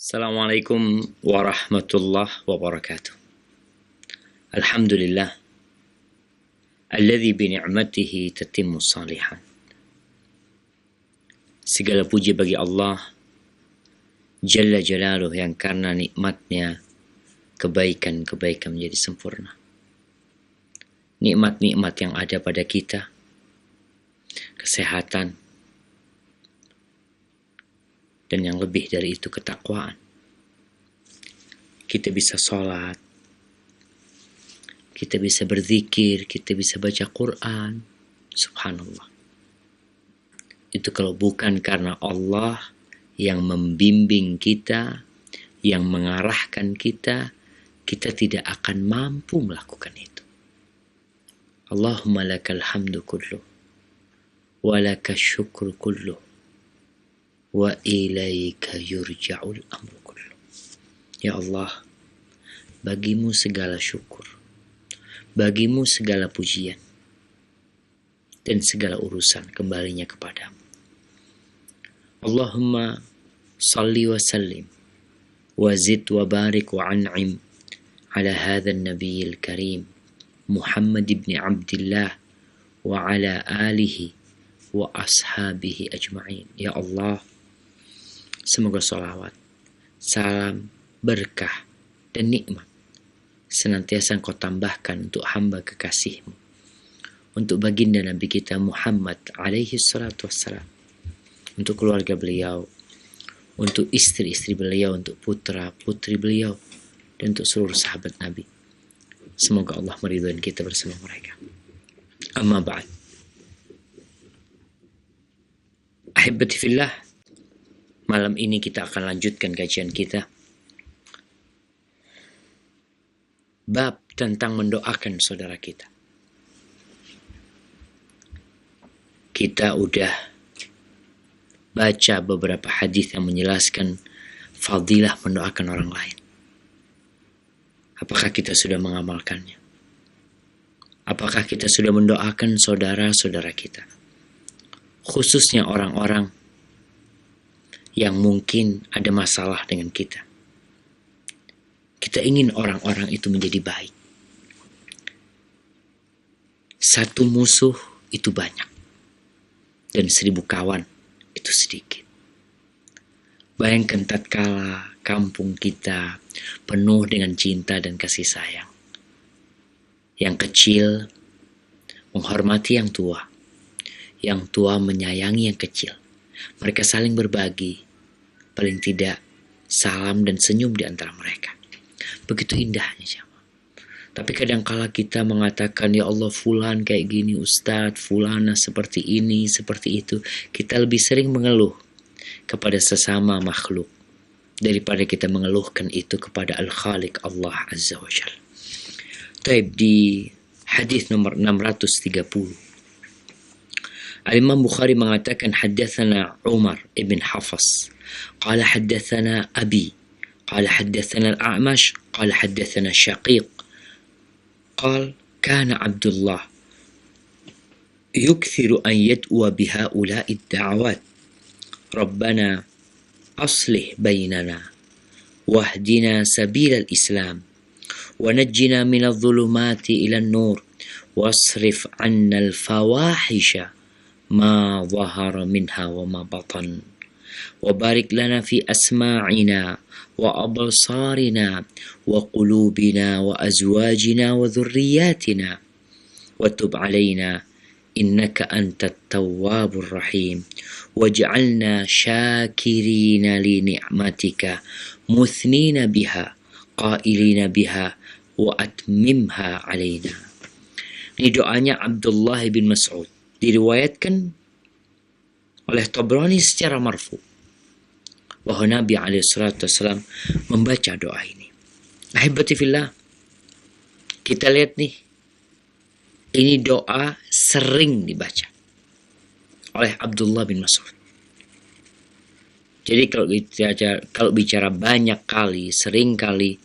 Assalamualaikum warahmatullahi wabarakatuh. Alhamdulillah alladzi bi ni'matihi tatimmu shalihan. Segala puji bagi Allah Jalla Jalaluh yang karena nikmatnya kebaikan-kebaikan menjadi sempurna. Nikmat-nikmat yang ada pada kita, kesehatan, dan yang lebih dari itu ketakwaan. Kita bisa sholat, kita bisa berzikir, kita bisa baca Quran. Subhanallah. Itu kalau bukan karena Allah yang membimbing kita, yang mengarahkan kita, kita tidak akan mampu melakukan itu. Allahumma lakal hamdu kullu, wa lakal syukru kullu, wa ilaika yurja'ul amru kullu. Ya Allah, bagimu segala syukur, bagimu segala pujian, dan segala urusan kembalinya kepadamu. Allahumma salli wa sallim wa zid wa barik wa an'im ala hadha an-nabiyil karim Muhammad ibn Abdullah wa ala alihi wa ashabihi ajma'in. Ya Allah, semoga salawat, salam, berkah, dan nikmat senantiasa Engkau tambahkan untuk hamba kekasih-Mu, untuk baginda Nabi kita Muhammad alaihi salatu wassalam, untuk keluarga beliau, untuk istri-istri beliau, untuk putra-putri beliau, dan untuk seluruh sahabat Nabi. Semoga Allah meridhai kita bersama mereka. Amma ba'd. Ahibati fillah, malam ini kita akan lanjutkan kajian kita. Bab tentang mendoakan saudara kita. Kita udah baca beberapa hadis yang menjelaskan fadilah mendoakan orang lain. Apakah kita sudah mengamalkannya? Apakah kita sudah mendoakan saudara-saudara kita? Khususnya orang-orang yang mungkin ada masalah dengan kita. Kita ingin orang-orang itu menjadi baik. Satu musuh itu banyak, dan 1000 kawan itu sedikit. Bayangkan tatkala kampung kita penuh dengan cinta dan kasih sayang. Yang kecil menghormati yang tua menyayangi yang kecil. Mereka saling berbagi, paling tidak salam dan senyum di antara mereka. Begitu indahnya jemaah. Tapi kadangkala kita mengatakan, ya Allah, fulan kayak gini, Ustadz, fulana seperti ini, seperti itu. Kita lebih sering mengeluh kepada sesama makhluk daripada kita mengeluhkan itu kepada Al-Khaliq Allah Azza wa Jalla. Taib, di hadis nomor 630, Al-Imam Bukhari mengatakan, haddatsana Umar ibn Hafs qala haddatsana Abi qala haddatsana Al-A'mash qala haddatsana Syaqiq قال كان عبد الله يكثر أن يدعو بهؤلاء الدعوات ربنا أصلح بيننا واهدنا سبيل الإسلام ونجنا من الظلمات إلى النور واصرف عنا الفواحش ما ظهر منها وما بطن وبارك لنا في أسماعنا وأبصارنا وقلوبنا وأزواجنا وذرياتنا وتب علينا إنك أنت التواب الرحيم واجعلنا شاكرين لنعمتك مثنين بها قائلين بها وأتممها علينا. Ini doanya Abdullah bin Mas'ud, diriwayatkan oleh Tabrani secara marfu bahwa Nabi SAW membaca doa ini. Ahibati fillah, kita lihat nih, ini doa sering dibaca oleh Abdullah bin Mas'ud. Jadi kalau bicara banyak kali, sering kali,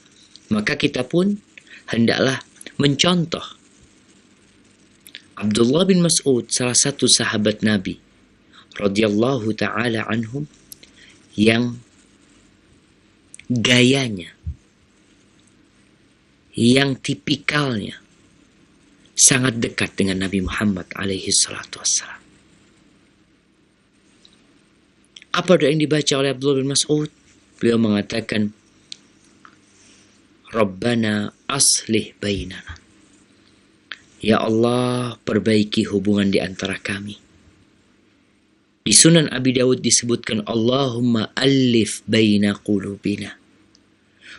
maka kita pun hendaklah mencontoh. Abdullah bin Mas'ud, salah satu sahabat Nabi radhiyallahu ta'ala anhum, yang gayanya, yang tipikalnya sangat dekat dengan Nabi Muhammad alaihi salatu wassalam. Apa doa yang dibaca oleh Abdullah bin Mas'ud? Beliau mengatakan, Rabbana aslih bainana. Ya Allah, perbaiki hubungan di antara kami. Di Sunan Abi Dawud disebutkan, Allahumma alif baina qulubina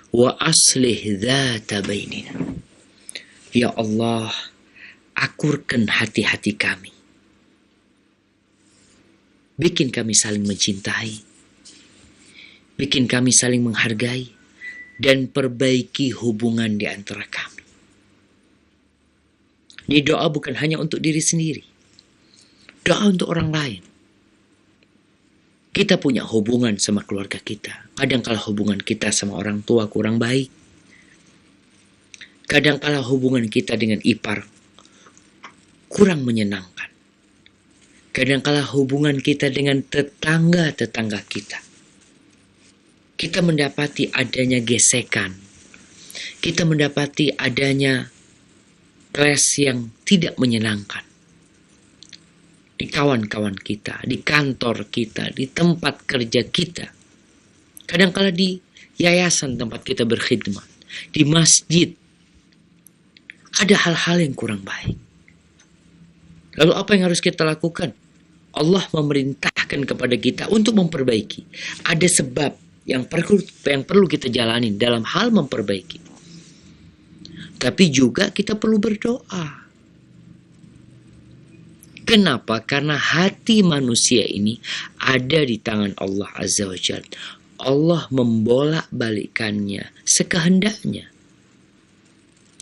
wa aslih dhata bainina. Ya Allah, akurkan hati-hati kami. Bikin kami saling mencintai. Bikin kami saling menghargai. Dan perbaiki hubungan di antara kami. Ini doa bukan hanya untuk diri sendiri. Doa untuk orang lain. Kita punya hubungan sama keluarga kita. Kadangkala hubungan kita sama orang tua kurang baik. Kadangkala hubungan kita dengan ipar kurang menyenangkan. Kadangkala hubungan kita dengan tetangga-tetangga kita. Kita mendapati adanya gesekan. Kita mendapati adanya clash yang tidak menyenangkan. Di kawan-kawan kita, di kantor kita, di tempat kerja kita. Kadangkala di yayasan tempat kita berkhidmat. Di masjid. Ada hal-hal yang kurang baik. Lalu apa yang harus kita lakukan? Allah memerintahkan kepada kita untuk memperbaiki. Ada sebab yang perlu kita jalani dalam hal memperbaiki. Tapi juga kita perlu berdoa. Kenapa? Karena hati manusia ini ada di tangan Allah Azza wa Jalla. Allah membolak-balikannya sekehendaknya.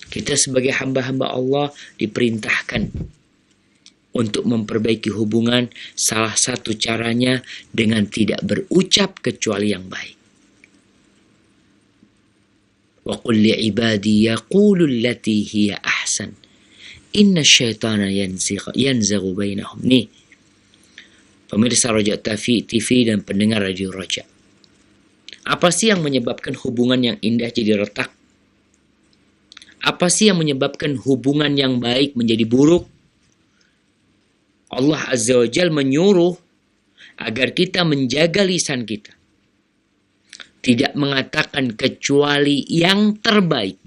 Kita sebagai hamba-hamba Allah diperintahkan untuk memperbaiki hubungan. Salah satu caranya dengan tidak berucap kecuali yang baik. Wa qul li ibadi yaqulu allati hiya ahsan. Inna syaitana yanzaghu bainahum. Nih, pemirsa Raja TV dan pendengar Radio Raja. Apa sih yang menyebabkan hubungan yang indah jadi retak? Apa sih yang menyebabkan hubungan yang baik menjadi buruk? Allah Azza wa Jalla menyuruh agar kita menjaga lisan kita. Tidak mengatakan kecuali yang terbaik.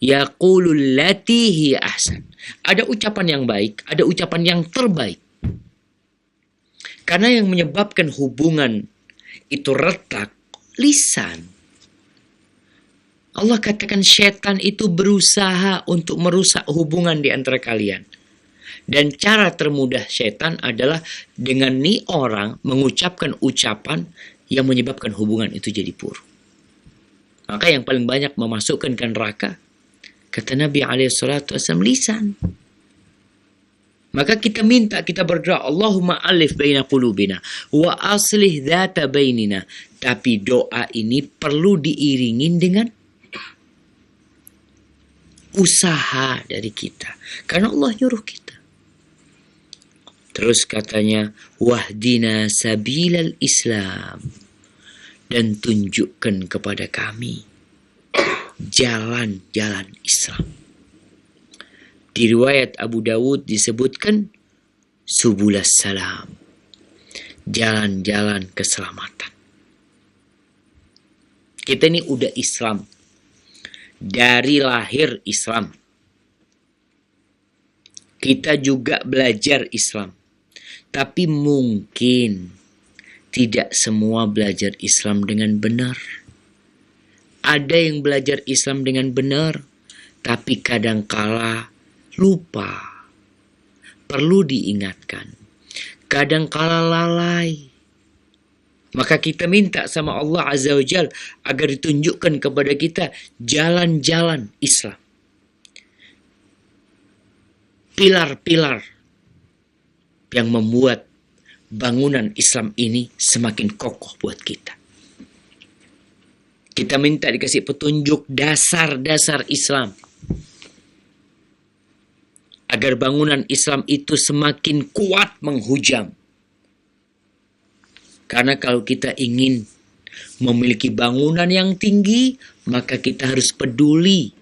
Yaqulul lati hiya ahsan. Ada ucapan yang baik, ada ucapan yang terbaik. Karena yang menyebabkan hubungan itu retak, lisan. Allah katakan syaitan itu berusaha untuk merusak hubungan di antara kalian. Dan cara termudah syaitan adalah dengan nih orang mengucapkan ucapan yang menyebabkan hubungan itu jadi buruk. Maka yang paling banyak memasukkan ke neraka, kata Nabi SAW, lisan. Maka kita minta, kita berdoa, Allahumma alif baina qulubina wa aslih dhata bainina. Tapi doa ini perlu diiringin dengan usaha dari kita. Karena Allah nyuruh kita. Terus katanya, wahdina sabilal Islam. Dan tunjukkan kepada kami jalan-jalan Islam. Di riwayat Abu Dawud disebutkan subulas salam. Jalan-jalan keselamatan. Kita ini udah Islam. Dari lahir Islam. Kita juga belajar Islam. Tapi mungkin tidak semua belajar Islam dengan benar. Ada yang belajar Islam dengan benar, tapi kadangkala lupa. Perlu diingatkan. Kadangkala lalai. Maka kita minta sama Allah Azza wa Jalla agar ditunjukkan kepada kita jalan-jalan Islam. Pilar-pilar yang membuat bangunan Islam ini semakin kokoh buat kita. Kita minta dikasih petunjuk dasar-dasar Islam. Agar bangunan Islam itu semakin kuat menghujam. Karena kalau kita ingin memiliki bangunan yang tinggi, maka kita harus peduli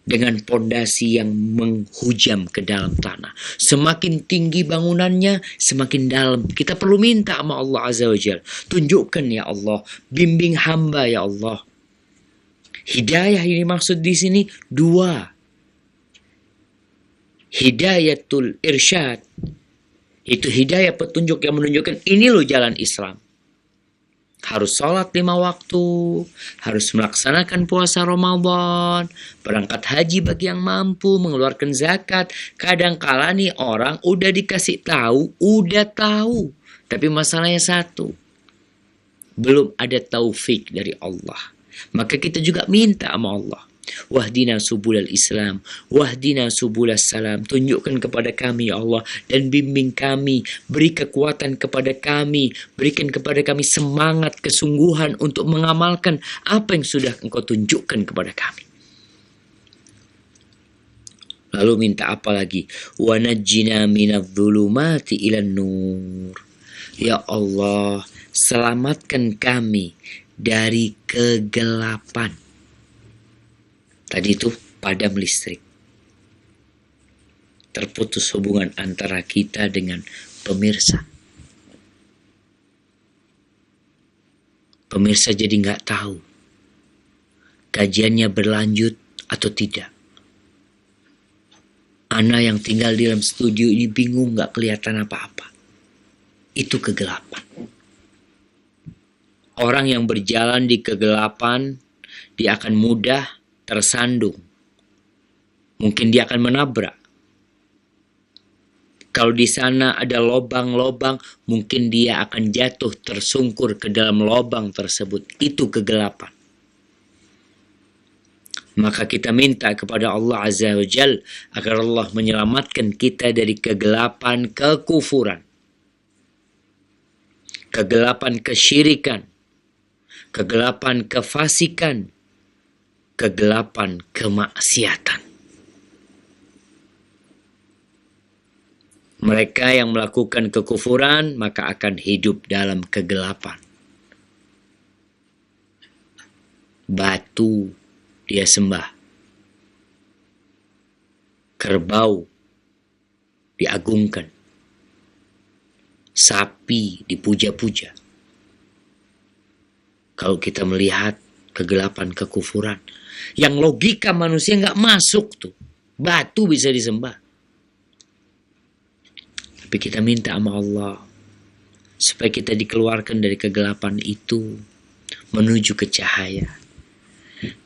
dengan pondasi yang menghujam ke dalam tanah. Semakin tinggi bangunannya, semakin dalam. Kita perlu minta sama Allah Azza wa Jalla. Tunjukkan ya Allah, bimbing hamba ya Allah. Hidayah ini maksud di sini dua. Hidayatul irsyad, itu hidayah petunjuk yang menunjukkan ini loh jalan Islam. Harus sholat 5 waktu, harus melaksanakan puasa Ramadan, berangkat haji bagi yang mampu, mengeluarkan zakat. Kadangkala nih orang udah dikasih tahu, udah tahu, tapi masalahnya satu, belum ada taufik dari Allah. Maka kita juga minta sama Allah, wahdina subulal Islam, wahdina subulas salam. Tunjukkan kepada kami ya Allah, dan bimbing kami, beri kekuatan kepada kami, berikan kepada kami semangat, kesungguhan untuk mengamalkan apa yang sudah Engkau tunjukkan kepada kami. Lalu minta apa lagi? Wa najjina minadh-dhulumati ilan nur. Ya Allah, selamatkan kami dari kegelapan. Tadi itu padam listrik. Terputus hubungan antara kita dengan pemirsa. Pemirsa jadi nggak tahu kajiannya berlanjut atau tidak. Ana yang tinggal di dalam studio ini bingung, nggak kelihatan apa-apa. Itu kegelapan. Orang yang berjalan di kegelapan, dia akan mudah tersandung. Mungkin dia akan menabrak. Kalau di sana ada lobang-lobang, mungkin dia akan jatuh tersungkur ke dalam lobang tersebut. Itu kegelapan. Maka kita minta kepada Allah Azza wa Jalla agar Allah menyelamatkan kita dari kegelapan kekufuran, kegelapan kesyirikan, kegelapan kefasikan, kegelapan kemaksiatan. Mereka yang melakukan kekufuran maka akan hidup dalam kegelapan. Batu dia sembah, kerbau diagungkan, sapi dipuja-puja. Kalau kita melihat kegelapan kekufuran, yang logika manusia nggak masuk tuh, batu bisa disembah. Tapi kita minta sama Allah supaya kita dikeluarkan dari kegelapan itu menuju ke cahaya.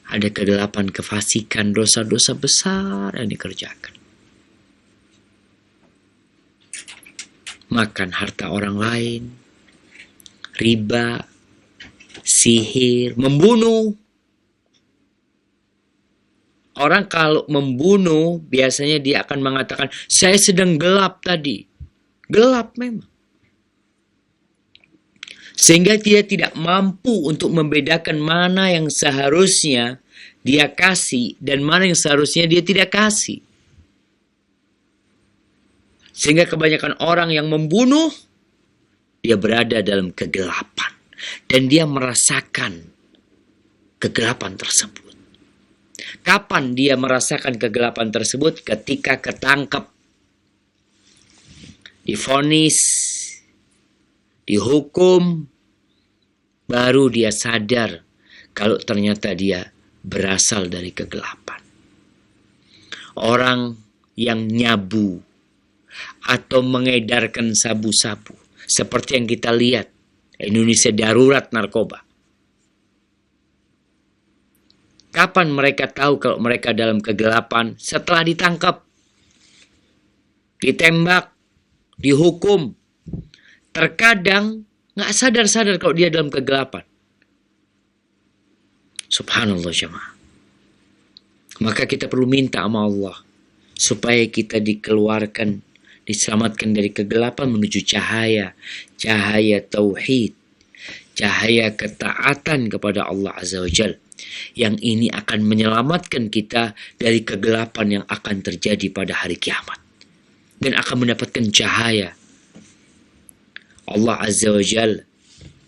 Ada kegelapan kefasikan, dosa-dosa besar yang dikerjakan. Makan harta orang lain, riba, sihir, membunuh. Orang kalau membunuh biasanya dia akan mengatakan, saya sedang gelap tadi. Gelap memang. Sehingga dia tidak mampu untuk membedakan mana yang seharusnya dia kasih dan mana yang seharusnya dia tidak kasih. Sehingga kebanyakan orang yang membunuh, dia berada dalam kegelapan. Dan dia merasakan kegelapan tersebut. Kapan dia merasakan kegelapan tersebut? Ketika ketangkep, divonis, dihukum, baru dia sadar kalau ternyata dia berasal dari kegelapan. Orang yang nyabu atau mengedarkan sabu-sabu, seperti yang kita lihat, Indonesia darurat narkoba. Kapan mereka tahu kalau mereka dalam kegelapan? Setelah ditangkap, ditembak, dihukum. Terkadang nggak sadar-sadar kalau dia dalam kegelapan. Subhanallah jemaah. Maka kita perlu minta sama Allah supaya kita dikeluarkan, diselamatkan dari kegelapan menuju cahaya, cahaya tauhid, cahaya ketaatan kepada Allah Azza wa Jalla. Yang ini akan menyelamatkan kita dari kegelapan yang akan terjadi pada hari kiamat dan akan mendapatkan cahaya. Allah Azza wa Jalla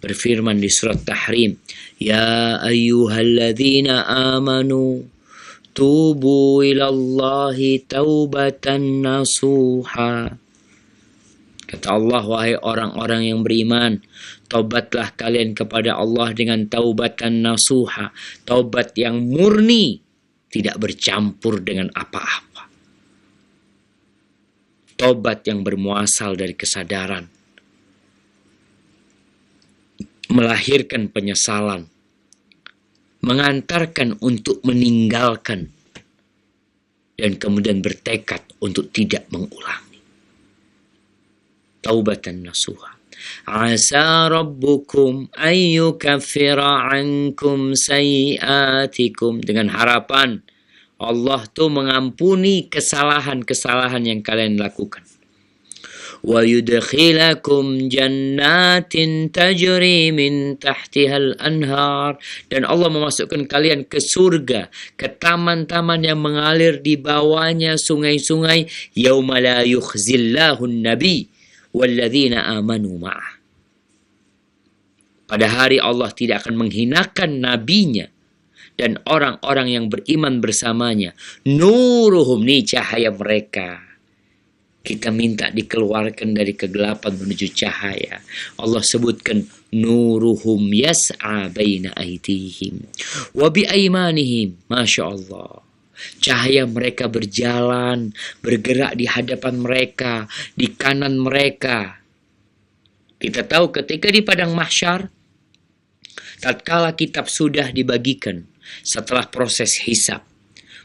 berfirman di surat Tahrim, "Ya ayyuhalladzina amanu tubu ilallahi taubatan nasuha." Kata Allah, wahai orang-orang yang beriman, taubatlah kalian kepada Allah dengan taubatan nasuha, taubat yang murni, tidak bercampur dengan apa-apa. Taubat yang bermuasal dari kesadaran, melahirkan penyesalan, mengantarkan untuk meninggalkan, dan kemudian bertekad untuk tidak mengulangi. Taubatan nasuha. Asa rabbukum ayyukaffira ankum sayiatikum, dengan harapan Allah tuh mengampuni kesalahan-kesalahan yang kalian lakukan. Wa yudkhilakum jannatin tajri min tahtihal anhar, dan Allah memasukkan kalian ke surga, ke taman-taman yang mengalir di bawahnya sungai-sungai. Yauma la yukhzillahu nabi walladzina amanu ma'ah. Pada hari Allah tidak akan menghinakan nabinya dan orang-orang yang beriman bersamanya. Nuruhum, nih cahaya mereka. Kita minta dikeluarkan dari kegelapan menuju cahaya. Allah sebutkan nuruhum yas'a baina aydihim wa bi aymanihim. Masya Allah. Cahaya mereka berjalan, bergerak di hadapan mereka, di kanan mereka. Kita tahu ketika di padang mahsyar, tatkala kitab sudah dibagikan, setelah proses hisab,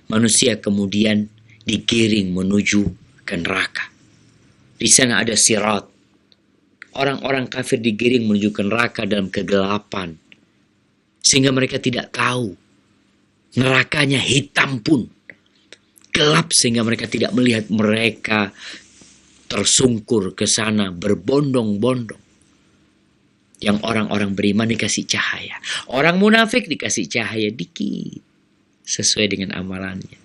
manusia kemudian digiring menuju ke neraka. Di sana ada sirat. Orang-orang kafir digiring menuju ke neraka dalam kegelapan, sehingga mereka tidak tahu. Nerakanya hitam pun, gelap sehingga mereka tidak melihat. Mereka tersungkur ke sana berbondong-bondong. Yang orang-orang beriman dikasih cahaya, orang munafik dikasih cahaya dikit sesuai dengan amalannya.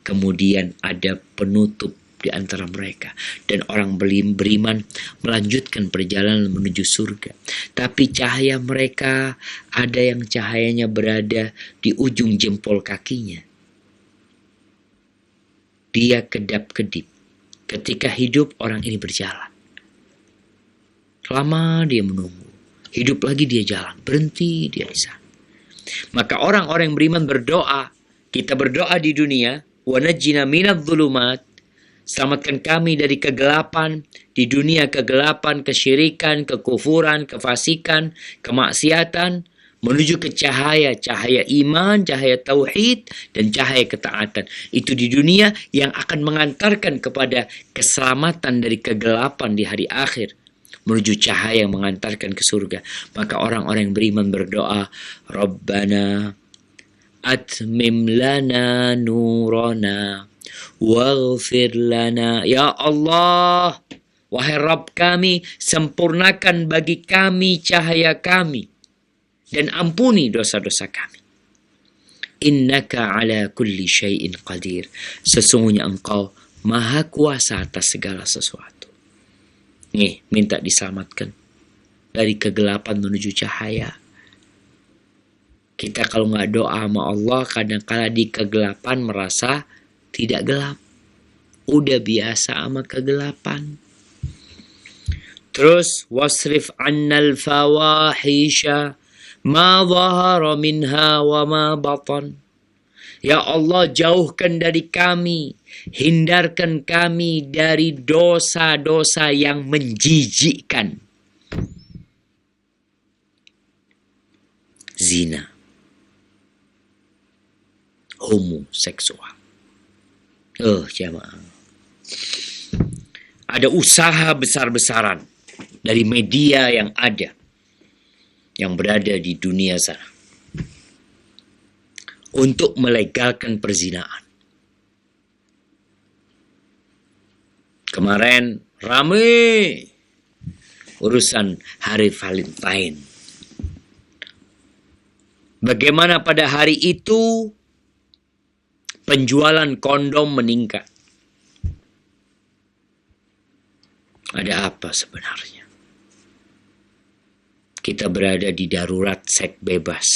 Kemudian ada penutup di antara mereka, dan orang beriman melanjutkan perjalanan menuju surga. Tapi cahaya mereka, ada yang cahayanya berada di ujung jempol kakinya. Dia kedap-kedip. Ketika hidup, orang ini berjalan. Lama dia menunggu. Hidup lagi dia jalan. Berhenti dia di sana. Maka orang-orang yang beriman berdoa. Kita berdoa di dunia. Wa najjina minadh dhulumat. Selamatkan kami dari kegelapan di dunia, kegelapan, kesyirikan, kekufuran, kefasikan, kemaksiatan, menuju ke cahaya, cahaya iman, cahaya tauhid, dan cahaya ketaatan. Itu di dunia yang akan mengantarkan kepada keselamatan dari kegelapan di hari akhir, menuju cahaya yang mengantarkan ke surga. Maka orang-orang yang beriman berdoa, Rabbana atmim lana nurana waghfir lana. Ya Allah, wahai Rabb kami, sempurnakan bagi kami cahaya kami dan ampuni dosa-dosa kami. Innaka ala kulli syai'in qadir. Sesungguhnya engkau maha kuasa atas segala sesuatu. Nih, minta diselamatkan dari kegelapan menuju cahaya. Kita kalau nggak doa sama Allah, kadang-kala di kegelapan merasa tidak gelap. Udah biasa sama kegelapan. Terus, wasrif annal fawahisha ma dhahara minha wa ma batan. Ya Allah, jauhkan dari kami, hindarkan kami dari dosa-dosa yang menjijikkan. Zina, homoseksual. Jamaah. Ada usaha besar-besaran dari media yang ada, yang berada di dunia sana, untuk melegalkan perzinaan. Kemarin ramai urusan hari Valentine. Bagaimana pada hari itu penjualan kondom meningkat. Ada apa sebenarnya? kita berada di darurat seks bebas.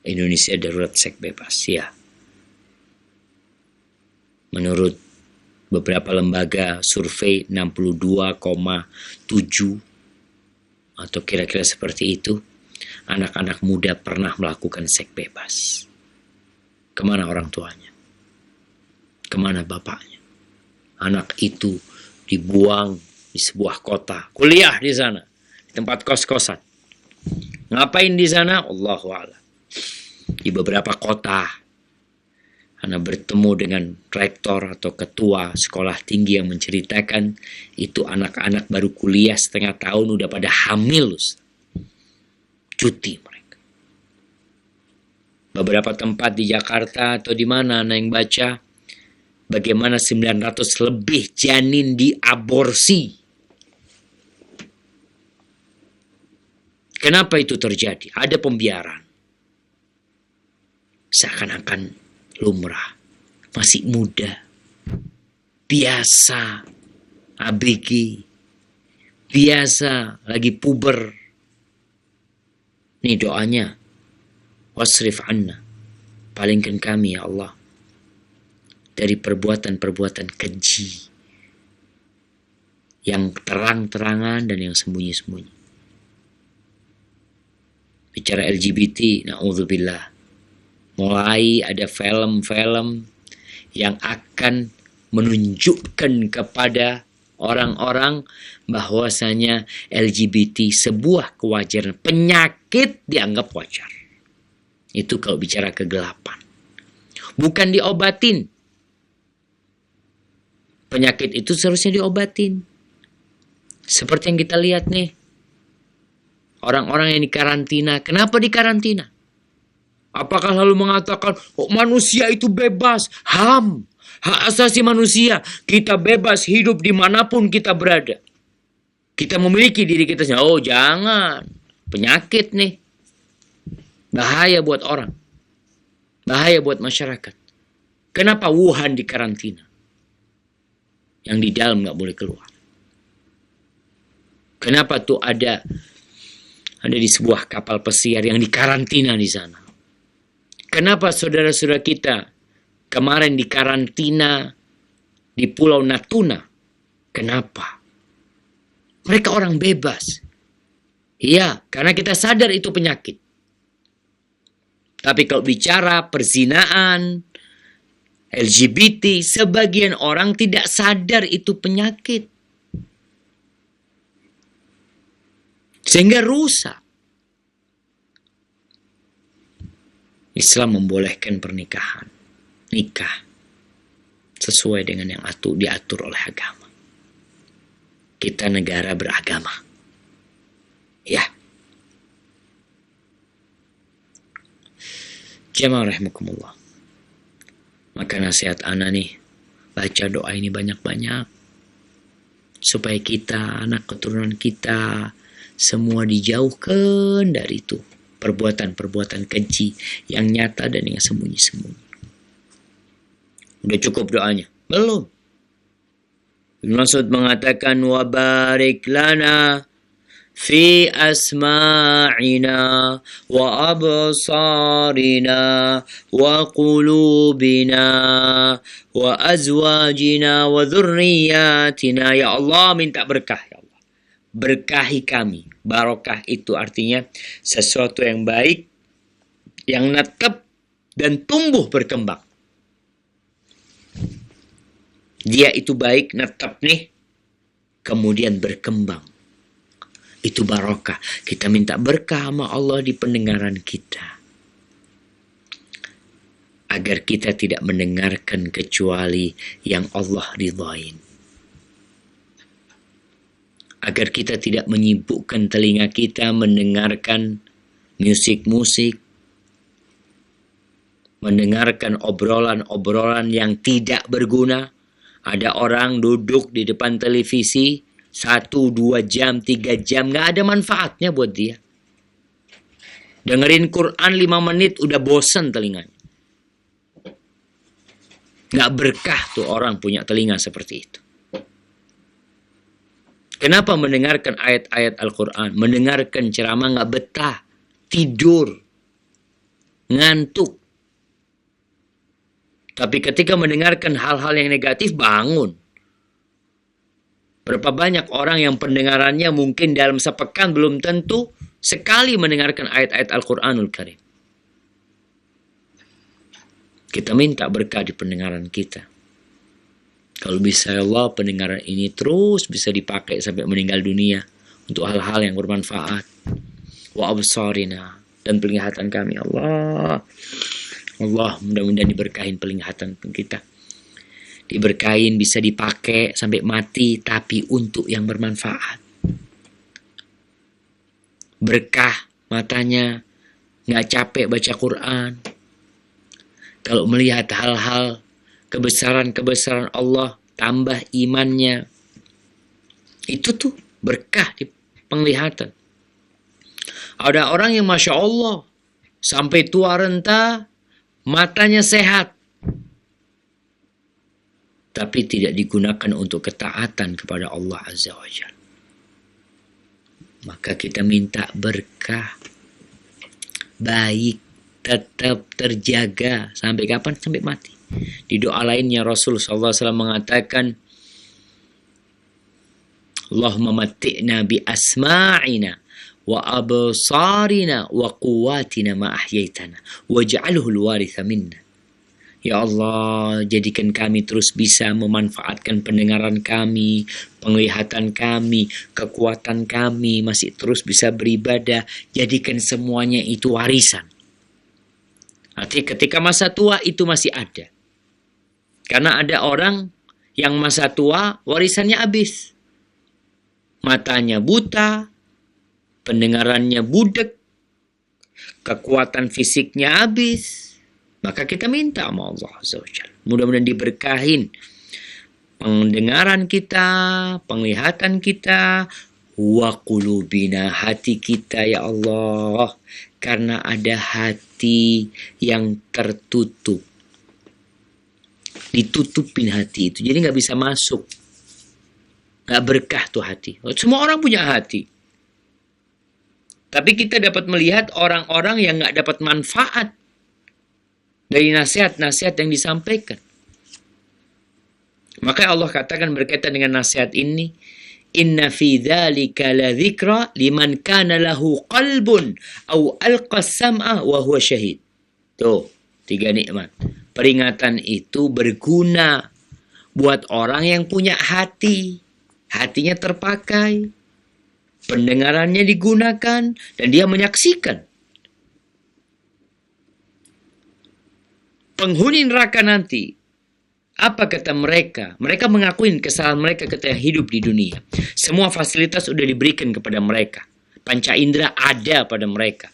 Indonesia darurat seks bebas, ya. Menurut beberapa lembaga survei 62,7 atau kira-kira seperti itu, anak-anak muda pernah melakukan seks bebas. Kemana orang tuanya? Kemana bapaknya? Anak itu dibuang di sebuah kota, kuliah di sana, di tempat kos-kosan. Ngapain di sana? Allahu a'lam. Di beberapa kota, Ana bertemu dengan rektor atau ketua sekolah tinggi yang menceritakan itu anak-anak baru kuliah setengah tahun udah pada hamil, cuti mereka. Beberapa tempat di Jakarta atau di mana Ana yang baca bagaimana 900 lebih janin diaborsi. Kenapa itu terjadi? Ada pembiaran. Seakan-akan lumrah, masih muda, biasa, ABG, biasa, lagi puber. Nih doanya, wasrif anna, palingkan kami ya Allah dari perbuatan-perbuatan keji yang terang-terangan dan yang sembunyi-sembunyi. Bicara LGBT, na'udzubillah, mulai ada film-film yang akan menunjukkan kepada orang-orang bahwasanya LGBT sebuah kewajaran, penyakit dianggap wajar. Itu kalau bicara kegelapan. Bukan diobatin. Penyakit itu seharusnya diobatin. Seperti yang kita lihat nih. Orang-orang yang dikarantina. Kenapa dikarantina? Apakah lalu mengatakan, oh, manusia itu bebas, HAM, hak asasi manusia, kita bebas hidup dimanapun kita berada. Kita memiliki diri kita sendiri. Oh jangan, penyakit nih. Bahaya buat orang. Bahaya buat masyarakat. Kenapa Wuhan dikarantina? Yang di dalam gak boleh keluar. Kenapa tuh ada di sebuah kapal pesiar yang dikarantina di sana? Kenapa saudara-saudara kita kemarin dikarantina di Pulau Natuna? Kenapa? Mereka orang bebas. Iya, karena kita sadar itu penyakit. Tapi kalau bicara perzinaan, LGBT, sebagian orang tidak sadar itu penyakit. Sehingga rusak. Islam membolehkan pernikahan, nikah, sesuai dengan yang diatur oleh agama. Kita negara beragama. Ya. Jamaah rahimakumullah. Maka nasihat ana nih, baca doa ini banyak-banyak. Supaya kita, anak keturunan kita, semua dijauhkan dari itu. Perbuatan-perbuatan keji yang nyata dan yang sembunyi-sembunyi. Udah cukup doanya? Belum. Ibnu Mas'ud mengatakan, wa barik lana fi asma'ina wa absarina wa qulubina wa azwajina wa dhurriyyatina. Ya Allah, minta berkah ya Allah. Berkahi kami. Barokah itu artinya sesuatu yang baik, yang netap dan tumbuh berkembang. Dia itu baik, netap nih, kemudian berkembang. Itu barokah. Kita minta berkah sama Allah di pendengaran kita. Agar kita tidak mendengarkan kecuali yang Allah ridhain. Agar kita tidak menyibukkan telinga kita mendengarkan musik-musik, mendengarkan obrolan-obrolan yang tidak berguna. Ada orang duduk di depan televisi 1, 2 jam, 3 jam, gak ada manfaatnya buat dia. Dengerin Quran 5 menit udah bosen telinganya. Gak berkah tuh orang punya telinga seperti itu. Kenapa mendengarkan ayat-ayat Al-Quran, mendengarkan ceramah nggak betah, tidur, ngantuk. Tapi ketika mendengarkan hal-hal yang negatif, bangun. Berapa banyak orang yang pendengarannya mungkin dalam sepekan belum tentu sekali mendengarkan ayat-ayat Al-Quranul Karim. Kita minta berkah di pendengaran kita. Kalau bisa ya Allah, pendengaran ini terus bisa dipakai sampai meninggal dunia untuk hal-hal yang bermanfaat. Wa absarina, dan penglihatan kami, Allah. Allah, mudah-mudahan diberkahin penglihatan kita. Diberkahin bisa dipakai sampai mati, tapi untuk yang bermanfaat. Berkah matanya, nggak capek baca Quran. Kalau melihat hal-hal kebesaran-kebesaran Allah, tambah imannya. Itu tuh berkah di penglihatan. Ada orang yang Masya Allah, sampai tua renta, matanya sehat. Tapi tidak digunakan untuk ketaatan kepada Allah Azza wa Jalla. Maka kita minta berkah. Baik, tetap terjaga. Sampai kapan? Sampai mati. Di doa lainnya Rasul SAW mengatakan, Allahumma matti'na bi asma'ina wa absarina wa quwwatina ma ahyaitana waj'alhu al-waritha minna. Ya Allah, jadikan kami terus bisa memanfaatkan pendengaran kami, penglihatan kami, kekuatan kami, masih terus bisa beribadah. Jadikan semuanya itu warisan. Artinya ketika masa tua itu masih ada. Karena ada orang yang masa tua warisannya habis. Matanya buta, pendengarannya budek, kekuatan fisiknya habis. Maka kita minta sama Allah Azza wa Jalla. Mudah-mudahan diberkahin pendengaran kita, penglihatan kita, wa qulubina, hati kita ya Allah. Karena ada hati yang tertutup. Ditutupin hati itu. Jadi nggak bisa masuk. Nggak berkah tuh hati. Semua orang punya hati. Tapi kita dapat melihat orang-orang yang nggak dapat manfaat dari nasihat-nasihat yang disampaikan. Maka Allah katakan berkaitan dengan nasihat ini, Inna fi dzalika la dzikra liman kana lahu qalbun aw alqa sam'a wa huwa syahid. Tuh, 3 nikmat. Peringatan itu berguna buat orang yang punya hati. Hatinya terpakai. Pendengarannya digunakan dan dia menyaksikan. Penghuni neraka nanti, apa kata mereka? Mereka mengakuin kesalahan mereka ketika hidup di dunia. Semua fasilitas sudah diberikan kepada mereka. Panca indera ada pada mereka.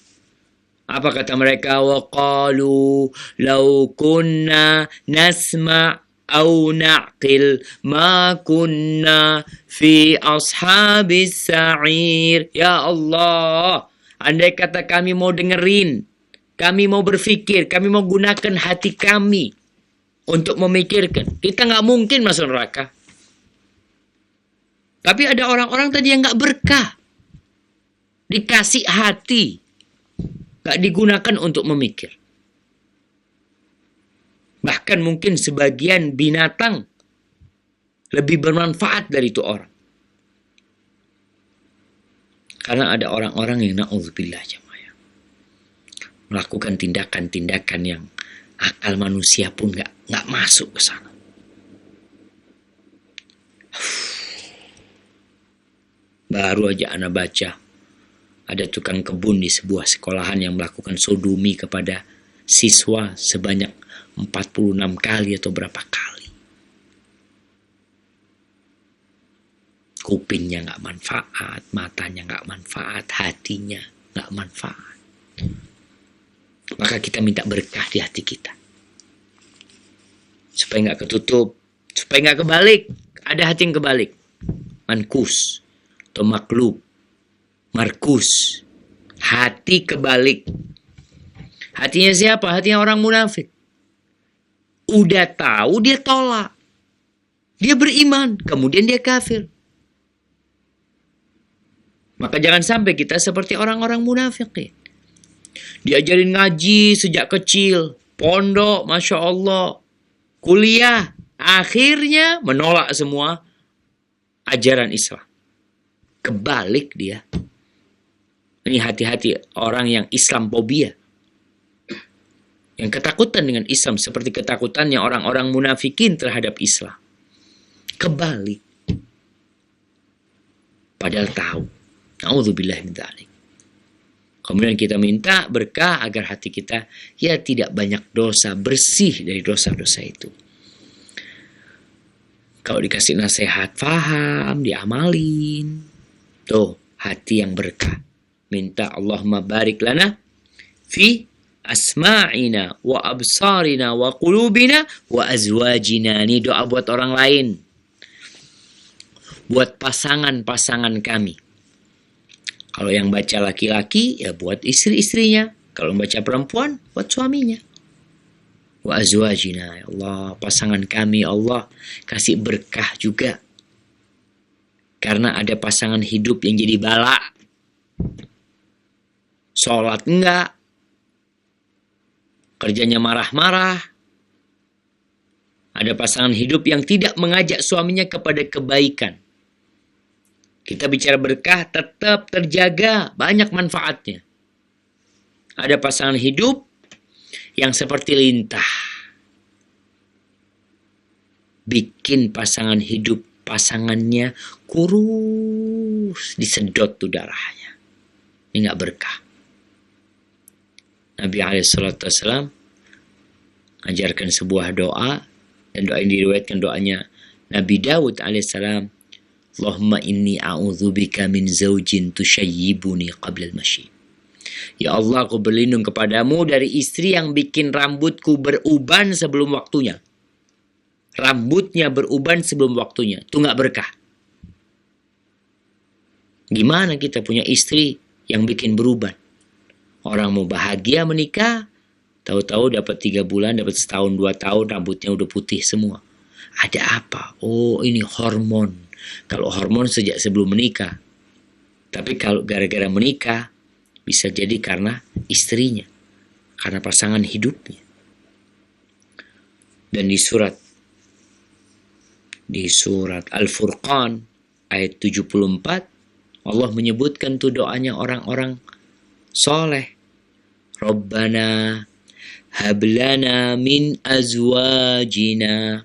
Apa kata mereka? Wa qalu law kunna nasma' au na'qil ma kunna fi ashabis sa'ir. Ya Allah, andai kata kami mau dengerin, kami mau berpikir, kami mau gunakan hati kami untuk memikirkan, kita nggak mungkin masuk neraka. Tapi ada orang-orang tadi yang nggak berkah. Dikasih hati, nggak digunakan untuk memikir. Bahkan mungkin sebagian binatang lebih bermanfaat dari itu orang. Karena ada orang-orang yang na'udzubillah jemaah melakukan tindakan-tindakan yang akal manusia pun nggak masuk ke sana. Baru aja ana baca ada tukang kebun di sebuah sekolahan yang melakukan sodomi kepada siswa sebanyak 46 kali atau berapa kali. Kupingnya nggak manfaat, matanya nggak manfaat, hatinya nggak manfaat. Maka kita minta berkah di hati kita. Supaya nggak ketutup, supaya nggak kebalik. Ada hati yang kebalik. Mankus atau maklub. Markus. Hati kebalik. Hatinya siapa? Hatinya orang munafik. Udah tahu dia tolak. Dia beriman, kemudian dia kafir. Maka jangan sampai kita seperti orang-orang munafikin. Diajarin ngaji sejak kecil, pondok, Masya Allah, kuliah, akhirnya menolak semua ajaran Islam. Kebalik dia. Ini hati-hati orang yang Islamfobia. Yang ketakutan dengan Islam seperti ketakutannya orang-orang munafikin terhadap Islam. Kebalik. Padahal tahu. Na'udzubillah min dzalik. Kemudian kita minta berkah agar hati kita ya tidak banyak dosa, bersih dari dosa-dosa itu. Kalau dikasih nasihat, faham, diamalin. Tuh, hati yang berkah. Minta Allahumma barik lana fi asma'ina wa absarina wa qulubina wa azwajina. Ini doa buat orang lain. Buat pasangan-pasangan kami. Kalau yang baca laki-laki, ya buat istri-istrinya. Kalau baca perempuan, buat suaminya. Wa azwajina, ya Allah, pasangan kami, Allah, kasih berkah juga. Karena ada pasangan hidup yang jadi bala. Sholat enggak. Kerjanya marah-marah. Ada pasangan hidup yang tidak mengajak suaminya kepada kebaikan. Kita bicara berkah tetap terjaga, banyak manfaatnya. Ada pasangan hidup yang seperti lintah. Bikin pasangan hidup, pasangannya kurus, disedot tuh darahnya. Ini nggak berkah. Nabi SAW ajarkan sebuah doa, dan doa yang diriwayatkan doanya Nabi Daud alaihissalam. Allahumma inni a'udzubika min zaujin tushayyibuni qabla al-mashi. Ya Allah, aku berlindung kepadamu dari istri yang bikin rambutku beruban sebelum waktunya. Rambutnya beruban sebelum waktunya. Itu nggak berkah. Gimana kita punya istri yang bikin beruban? Orang mau bahagia menikah, tahu-tahu dapat 3 bulan, dapat setahun, 2 tahun, rambutnya udah putih semua. Ada apa? Oh, ini hormon. Kalau hormon sejak sebelum menikah. Tapi kalau gara-gara menikah, bisa jadi karena istrinya. Karena pasangan hidupnya. Dan di surat Al-Furqan ayat 74, Allah menyebutkan tuh doanya orang-orang soleh. Rabbana hablana min azwajina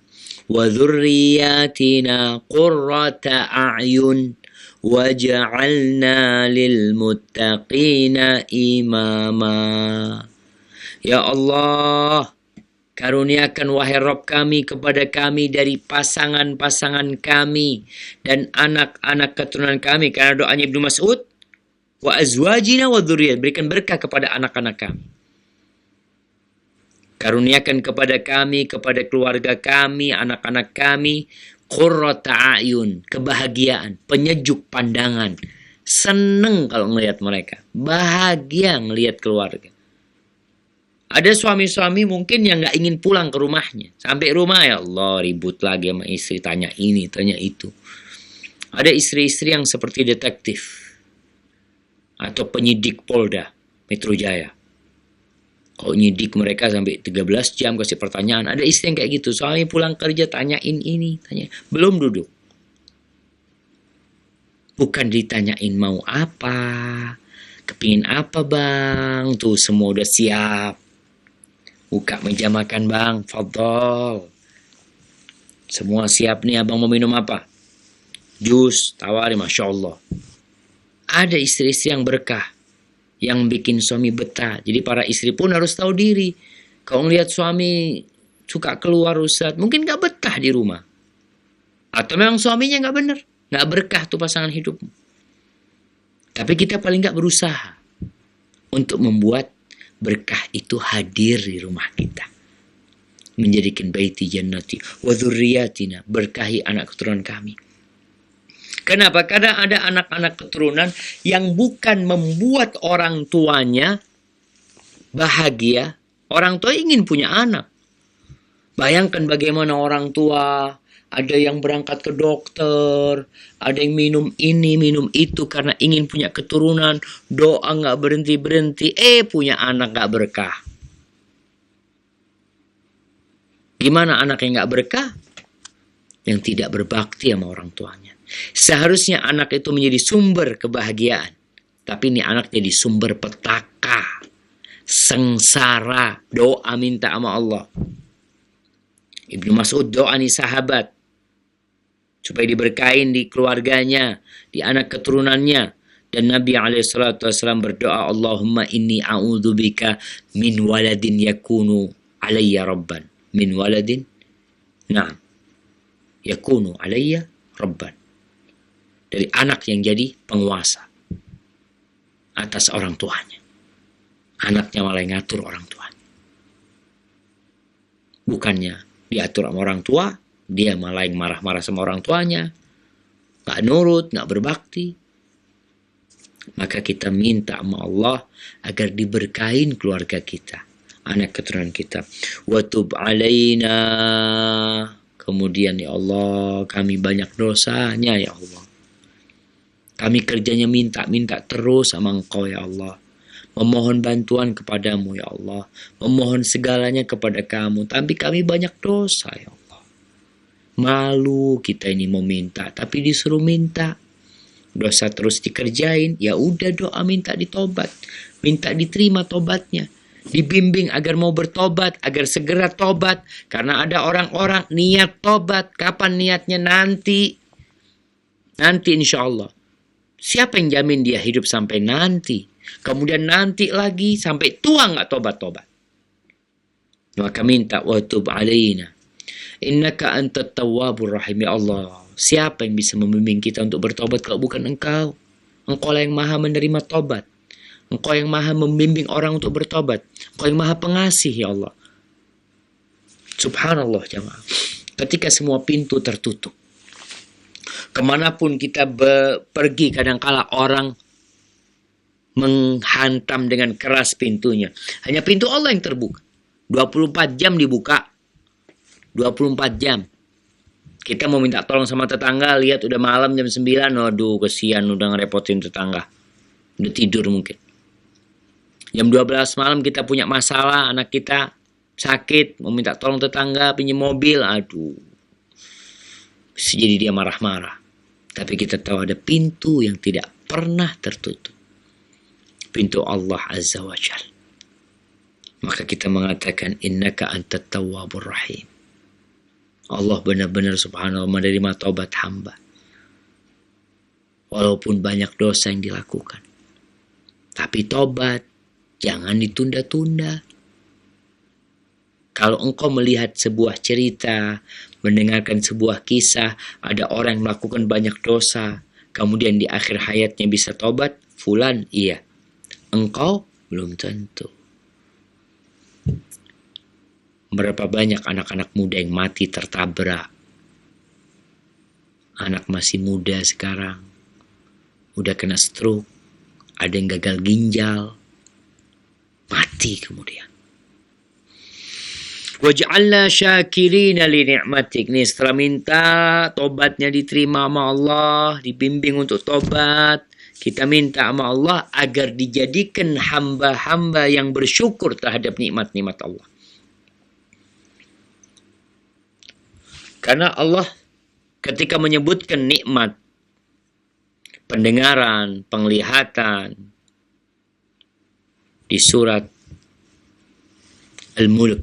wa dhurriyyatina qurrata a'yun waj'alna lil muttaqina imama. Ya Allah, karuniakan wahai Rabb kami kepada kami dari pasangan-pasangan kami dan anak-anak keturunan kami. Karena doanya Ibnu Mas'ud, wa azwajina wa dzurriyyat, berikan berkah kepada anak-anak kami. Karuniakan kepada kami, kepada keluarga kami, anak-anak kami, qurrata a'yun, kebahagiaan, penyejuk pandangan. Seneng kalau melihat mereka, bahagia melihat keluarga. Ada suami-suami mungkin yang gak ingin pulang ke rumahnya. Sampai rumah, ya Allah, ribut lagi sama istri, tanya ini, tanya itu. Ada istri-istri yang seperti detektif atau penyidik Polda Metro Jaya. Kalau nyidik mereka sampai 13 jam kasih pertanyaan. Ada istri yang kayak gitu. Suami pulang kerja tanyain ini, tanya. Belum duduk. Bukan ditanyain mau apa, kepingin apa bang, tuh semua udah siap. Buka meja makan bang, fadol. Semua siap nih, abang mau minum apa? Jus, tawarin, Masya Allah. Ada istri-istri yang berkah, yang bikin suami betah. Jadi para istri pun harus tahu diri. Kalau ngelihat suami suka keluar Ustaz, mungkin gak betah di rumah. Atau memang suaminya gak bener, gak berkah tuh pasangan hidupmu. Tapi kita paling gak berusaha untuk membuat berkah itu hadir di rumah kita. Menjadikan baiti jannati wa dzurriyyatina, berkahi anak keturunan kami. Kenapa? Karena ada anak-anak keturunan yang bukan membuat orang tuanya bahagia. Orang tua ingin punya anak. Bayangkan bagaimana orang tua ada yang berangkat ke dokter, ada yang minum ini, minum itu karena ingin punya keturunan, doa nggak berhenti-berhenti, punya anak nggak berkah. Gimana anak yang nggak berkah? Yang tidak berbakti sama orang tuanya. Seharusnya anak itu menjadi sumber kebahagiaan. Tapi ini anak jadi sumber petaka, sengsara, doa minta sama Allah. Ibnu Mas'ud doa nih sahabat, supaya diberkahin di keluarganya, di anak keturunannya. Dan Nabi SAW berdoa, Allahumma inni a'udzubika min waladin yakunu alayya rabban. Min waladin, na'am, yakunu alayya rabban. Dari anak yang jadi penguasa atas orang tuanya. Anaknya malah ngatur orang tuanya. Bukannya diatur sama orang tua, dia malah yang marah-marah sama orang tuanya. Gak nurut, gak berbakti. Maka kita minta sama Allah agar diberkahin keluarga kita, anak keturunan kita. Wa tub alaina. Kemudian ya Allah, kami banyak dosanya ya Allah. Kami kerjanya minta terus sama Engkau ya Allah. Memohon bantuan kepadamu ya Allah. Memohon segalanya kepada kamu. Tapi kami banyak dosa ya Allah. Malu kita ini mau minta, tapi disuruh minta. Dosa terus dikerjain, ya udah doa minta ditobat. Minta diterima tobatnya. Dibimbing agar mau bertobat, agar segera tobat. Karena ada orang-orang niat tobat. Kapan niatnya? Nanti. Nanti insya Allah. Siapa yang jamin dia hidup sampai nanti? Kemudian nanti lagi sampai tua nggak tobat-tobat. Maka minta wa tub alaina. Innaka antat tawwabur rahim ya Allah. Siapa yang bisa membimbing kita untuk bertobat kalau bukan Engkau? Engkau lah yang maha menerima tobat. Engkau yang maha membimbing orang untuk bertobat. Engkau yang maha pengasih ya Allah. Subhanallah jamaah. Ketika semua pintu tertutup. Kemanapun kita pergi, kadangkala orang menghantam dengan keras pintunya. Hanya pintu Allah yang terbuka. 24 jam dibuka. 24 jam. Kita mau minta tolong sama tetangga, lihat udah malam jam 9. Aduh, kesian udah ngerepotin tetangga. Udah tidur mungkin. Jam 12 malam kita punya masalah, anak kita sakit, mau minta tolong tetangga, pinjam mobil. Aduh. Jadi dia marah-marah. Tapi kita tahu ada pintu yang tidak pernah tertutup. Pintu Allah Azza wa Jal. Maka kita mengatakan, innaka antat tawwabur rahim. Allah benar-benar subhanallah menerima taubat hamba. Walaupun banyak dosa yang dilakukan. Tapi taubat, jangan ditunda-tunda. Kalau engkau melihat sebuah cerita, mendengarkan sebuah kisah, ada orang yang melakukan banyak dosa, kemudian di akhir hayatnya bisa taubat, fulan iya. Engkau belum tentu. Berapa banyak anak-anak muda yang mati tertabrak. Anak masih muda sekarang. Udah kena stroke. Ada yang gagal ginjal. Mati kemudian. Waj'alna syakirina li ni'matik. Nih setelah minta tobatnya diterima sama Allah. Dibimbing untuk tobat. Kita minta sama Allah agar dijadikan hamba-hamba yang bersyukur terhadap nikmat-nikmat Allah. Karena Allah ketika menyebutkan nikmat, pendengaran, penglihatan, di surat Al-Mulk,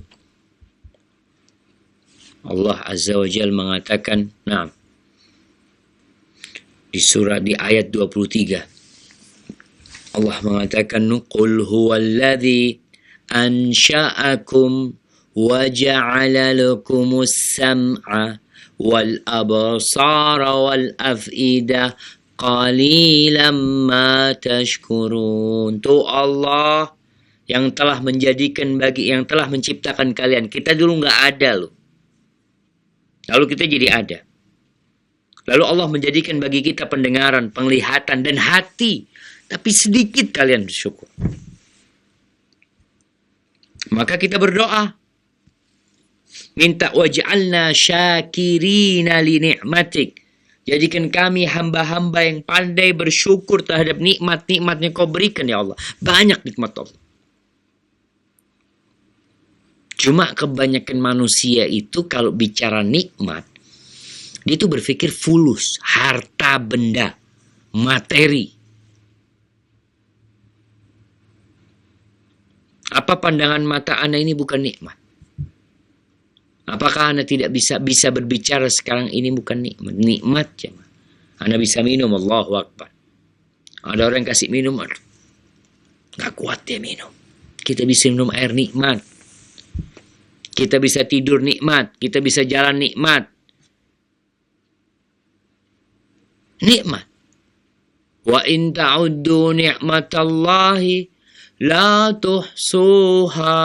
Allah Azza wa Jalla mengatakan, nah, di ayat 23, Allah mengatakan, Qul huwallazi ansha'akum wa ja'ala lakumus sam'a wal absara wal af'idah qalilan ma tashkurun. Tuh Allah yang telah menciptakan kalian. Kita dulu nggak ada loh. Lalu kita jadi ada. Lalu Allah menjadikan bagi kita pendengaran, penglihatan dan hati. Tapi sedikit kalian bersyukur. Maka kita berdoa. Minta waj'alna syakirina li ni'matik. Jadikan kami hamba-hamba yang pandai bersyukur terhadap nikmat-nikmat yang kau berikan ya Allah. Banyak nikmat Allah. Cuma kebanyakan manusia itu kalau bicara nikmat, dia itu berpikir fulus, harta benda, materi. Apa pandangan mata Anda ini bukan nikmat? Apakah Anda tidak bisa berbicara sekarang ini bukan nikmat? Nikmat ya. Anda bisa minum, Allahu Akbar. Ada orang yang kasih minum, nggak kuat dia minum. Kita bisa minum air nikmat. Kita bisa tidur nikmat. Kita bisa jalan nikmat. Nikmat. Wa in ta'uddu ni'matallahi la tuhsuha.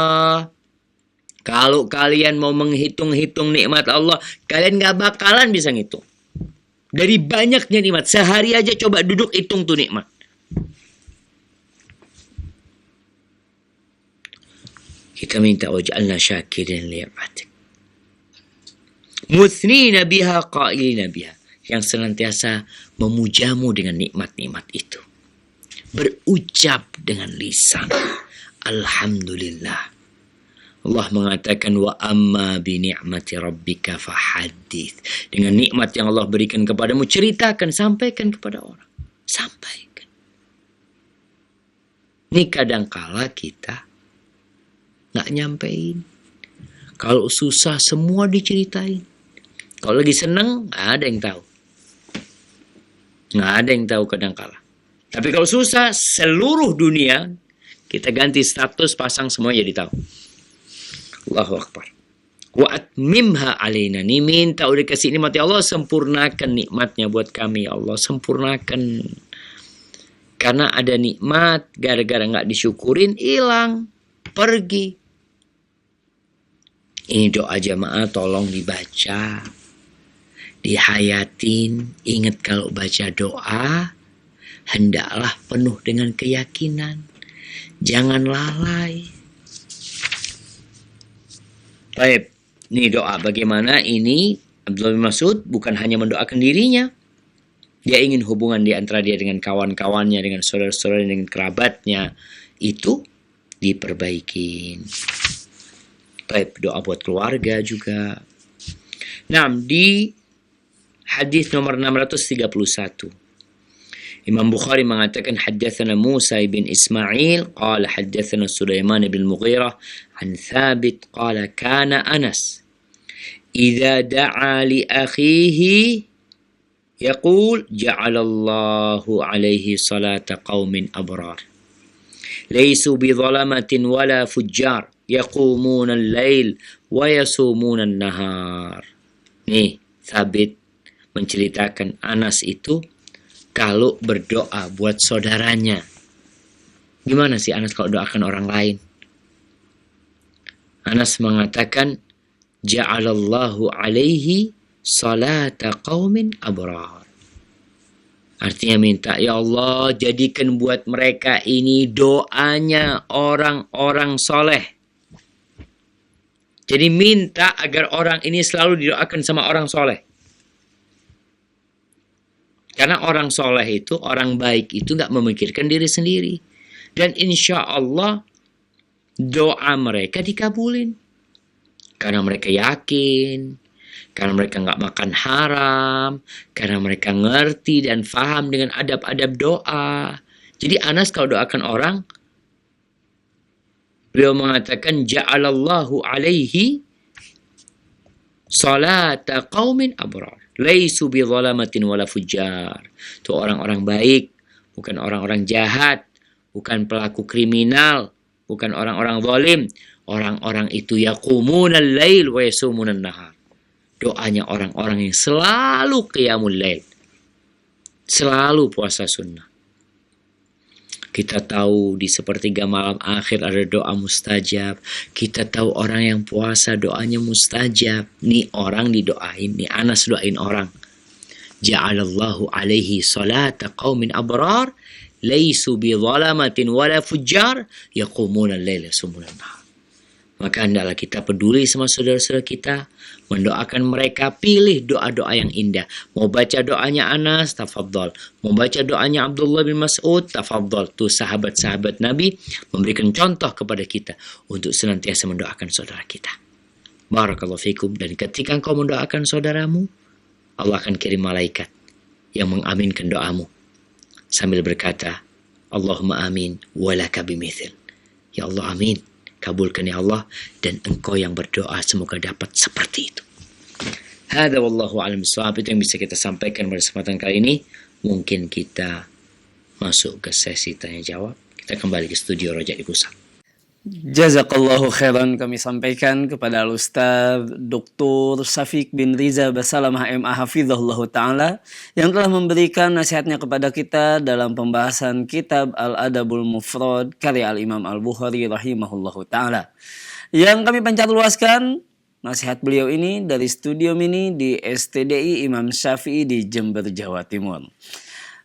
Kalau kalian mau menghitung-hitung nikmat Allah, kalian gak bakalan bisa ngitung. Dari banyaknya nikmat, sehari aja coba duduk hitung tuh nikmat. Kita minta waj'alna syakirin li'atik. Muthnina biha qailina biha. Yang senantiasa memujamu dengan nikmat-nikmat itu. Berucap dengan lisan. Alhamdulillah. Allah mengatakan wa amma bi ni'mati rabbika fahaddits. Dengan nikmat yang Allah berikan kepadamu, ceritakan, sampaikan kepada orang. Sampaikan. Ini kadangkala kita nggak nyampein. Kalau susah semua diceritain. Kalau lagi seneng nggak ada yang tahu. Nggak ada yang tahu kadangkala. Tapi kalau susah seluruh dunia kita ganti status, pasang semua jadi tahu. Allahu Akbar. Wa atmimha alaina. Ni minta udah kasih nikmat ya Allah, sempurnakan nikmatnya buat kami ya Allah, sempurnakan. Karena ada nikmat gara-gara nggak disyukurin hilang, pergi. Ini doa jamaah tolong dibaca, dihayatin. Ingat kalau baca doa hendaklah penuh dengan keyakinan. Jangan lalai. Baik, ini doa bagaimana ini Abdullah bin Mas'ud bukan hanya mendoakan dirinya. Dia ingin hubungan di antara dia dengan kawan-kawannya, dengan saudara-saudara, dengan kerabatnya itu diperbaikin. Baik, doa buat keluarga juga. Nah, di hadis nomor 631. Imam Bukhari mengatakan haddatsana Musa bin Ismail qala haddatsana Sulaiman bin Mughirah an Thabit qala kana Anas idza da'a li akhihi yaqul ja'ala Allahu alaihi salata qaumin abrar laysu bi zalamatin wala fujjar yaqumuna al-lail wa yasumuna an-nahar. Nih, Thabit menceritakan Anas itu kalau berdoa buat saudaranya. Gimana sih Anas kalau doakan orang lain? Anas mengatakan, Ja'alallahu alaihi salata qaumin abrar. Artinya minta, ya Allah jadikan buat mereka ini doanya orang-orang soleh. Jadi minta agar orang ini selalu didoakan sama orang soleh. Karena orang soleh itu, orang baik itu gak memikirkan diri sendiri. Dan insya Allah doa mereka dikabulin. Karena mereka yakin, karena mereka gak makan haram, karena mereka ngerti dan faham dengan adab-adab doa. Jadi Anas kalau doakan orang, beliau mengatakan, Ja'alallahu alaihi salata qaumin abrar. Laisu bi zalamatin wala fujjar. Itu orang-orang baik, bukan orang-orang jahat, bukan pelaku kriminal, bukan orang-orang zalim. Orang-orang itu yaqumuna al-lail wa yasumuna an-nahar. Doanya orang-orang yang selalu qiyamul lail. Selalu puasa sunnah. Kita tahu di sepertiga malam akhir ada doa mustajab. Kita tahu orang yang puasa doanya mustajab. Nih orang didoain. Nih Anas doain orang. Ja'alallahu alaihi salata qaumin abrar. Laisu bi zalamatin wala fujjar. Yaqumuna al-laila sumuna nahar. Maka hendaklah kita peduli sama saudara-saudara kita, mendoakan mereka, pilih doa-doa yang indah. Mau baca doanya Anas, tafadhol. Mau baca doanya Abdullah bin Mas'ud, tafadhol. Tuh sahabat-sahabat Nabi memberikan contoh kepada kita untuk senantiasa mendoakan saudara kita. Barakallahu fikum. Dan ketika engkau mendoakan saudaramu, Allah akan kirim malaikat yang mengaminkan doamu sambil berkata, Allahumma amin walaka bimithil. Ya Allah, amin. Kabulkan ya Allah, dan engkau yang berdoa semoga dapat seperti itu. Hada wallahu a'lam bishawab. Itu yang bisa kita sampaikan pada kesempatan kali ini. Mungkin kita masuk ke sesi tanya jawab. Kita kembali ke studio Rojak di Pusat. Jazakallahu khairan, kami sampaikan kepada Al-Ustaz Dr. Syafiq bin Riza Basalamah MA Hafizahullah Ta'ala yang telah memberikan nasihatnya kepada kita dalam pembahasan kitab Al-Adabul Mufrad karya Al-Imam Al-Bukhari rahimahullah Ta'ala. Yang kami pancar luaskan nasihat beliau ini dari studio mini di STDI Imam Syafi'i di Jember, Jawa Timur.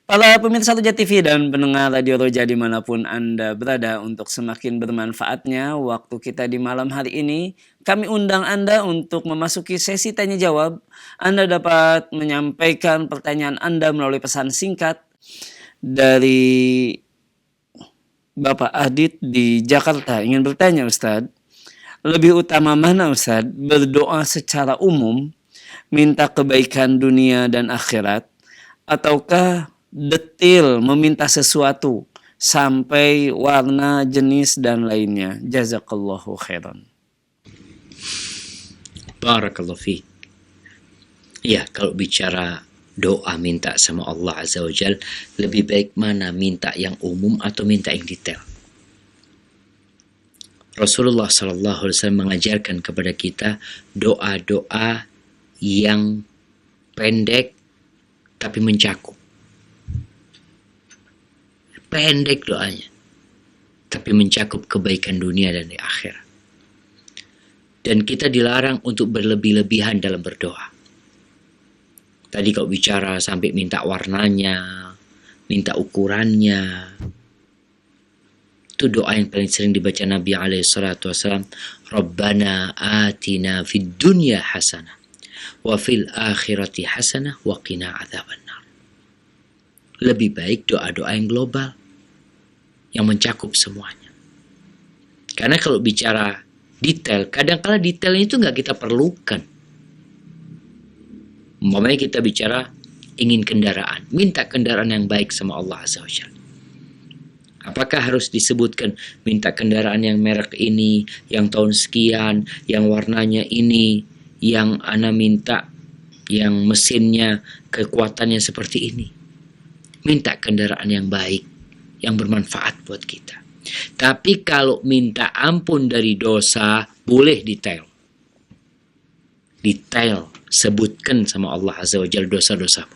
Para pemirsa Roja TV dan pendengar Radio Roja dimanapun Anda berada, untuk semakin bermanfaatnya waktu kita di malam hari ini, kami undang Anda untuk memasuki sesi tanya jawab. Anda dapat menyampaikan pertanyaan Anda melalui pesan singkat dari Bapak Adit di Jakarta. Ingin bertanya, Ustadz, lebih utama mana Ustadz, berdoa secara umum, minta kebaikan dunia dan akhirat, ataukah detil meminta sesuatu sampai warna, jenis dan lainnya? Jazakallahu khairan. Barakallahu fi. Ya, kalau bicara doa minta sama Allah Azza wa Jal, lebih baik mana, minta yang umum atau minta yang detail? Rasulullah SAW mengajarkan kepada kita doa-doa yang pendek tapi mencakup. Pendek doanya, tapi mencakup kebaikan dunia dan di akhirat. Dan kita dilarang untuk berlebih-lebihan dalam berdoa. Tadi kalau bicara sampai minta warnanya, minta ukurannya, itu doa yang paling sering dibaca Nabi SAW. Rabbana atina fid dunya hasanah, wa fil akhirati hasanah, wa qina adzabannar. Lebih baik doa-doa yang global, yang mencakup semuanya. Karena kalau bicara detail, kadang-kala detailnya itu nggak kita perlukan. Umpamanya kita bicara ingin kendaraan, minta kendaraan yang baik sama Allah Azza wa Jalla. Apakah harus disebutkan minta kendaraan yang merek ini, yang tahun sekian, yang warnanya ini, yang ana minta yang mesinnya kekuatannya seperti ini? Minta kendaraan yang baik, yang bermanfaat buat kita. Tapi kalau minta ampun dari dosa, boleh detail. Detail, sebutkan sama Allah Azza wa Jalla dosa-dosamu.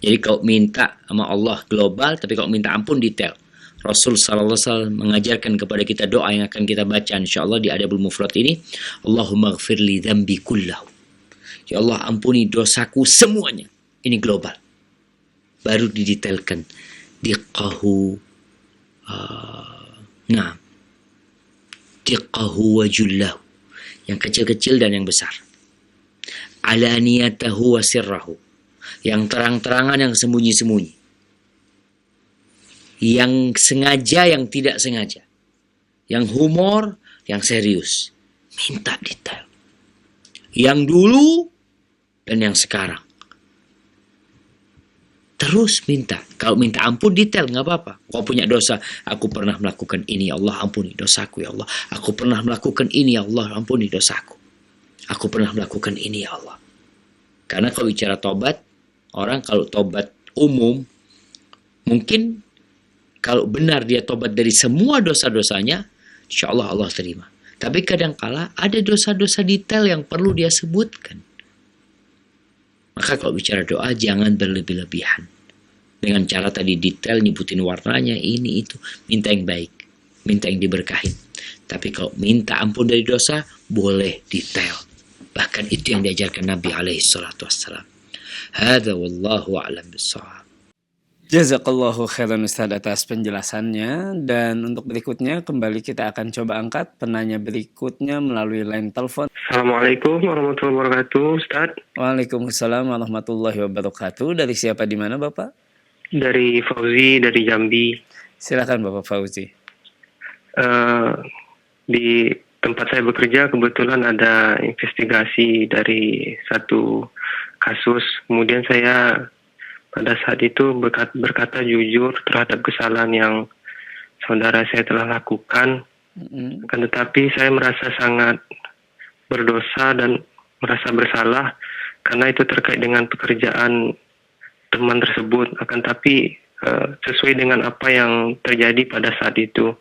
Jadi kalau minta sama Allah global, tapi kalau minta ampun detail. Rasul SAW mengajarkan kepada kita doa yang akan kita baca insyaAllah di Adabul Mufrad ini. Allahumma gfirli dhambi kullahu. Ya Allah, ampuni dosaku semuanya. Ini global. Baru didetailkan. Diqahu diqahu wa jullahu. Yang kecil-kecil dan yang besar. Alaniyatahu wa sirrahu. Yang terang-terangan, yang sembunyi-sembunyi. Yang sengaja, yang tidak sengaja. Yang humor, yang serius. Minta detail. Yang dulu dan yang sekarang. Terus minta. Kalau minta ampun detail, nggak apa-apa. Kau punya dosa, aku pernah melakukan ini, ya Allah ampuni dosaku ya Allah. Aku pernah melakukan ini, ya Allah ampuni dosaku. Aku pernah melakukan ini, ya Allah. Karena kalau bicara tobat, orang kalau tobat umum, mungkin kalau benar dia tobat dari semua dosa-dosanya, insya Allah Allah terima. Tapi kadangkala ada dosa-dosa detail yang perlu dia sebutkan. Maka kalau bicara doa, jangan berlebih-lebihan. Dengan cara tadi detail, nyebutin warnanya, ini, itu. Minta yang baik. Minta yang diberkahin. Tapi kalau minta ampun dari dosa, boleh detail. Bahkan itu yang diajarkan Nabi SAW. Hadza wallahu a'lam bishawab. Jazakallahu khairan Ustaz atas penjelasannya, dan untuk berikutnya kembali kita akan coba angkat penanya berikutnya melalui line telepon. Assalamualaikum warahmatullahi wabarakatuh, Ustaz. Waalaikumsalam warahmatullahi wabarakatuh. Dari siapa, di mana Bapak? Dari Fauzi dari Jambi. Silakan Bapak Fauzi. Di tempat saya bekerja kebetulan ada investigasi dari satu kasus. Kemudian saya pada saat itu berkata jujur terhadap kesalahan yang saudara saya telah lakukan. Akan tetapi saya merasa sangat berdosa dan merasa bersalah karena itu terkait dengan pekerjaan teman tersebut. Akan tapi sesuai dengan apa yang terjadi pada saat itu,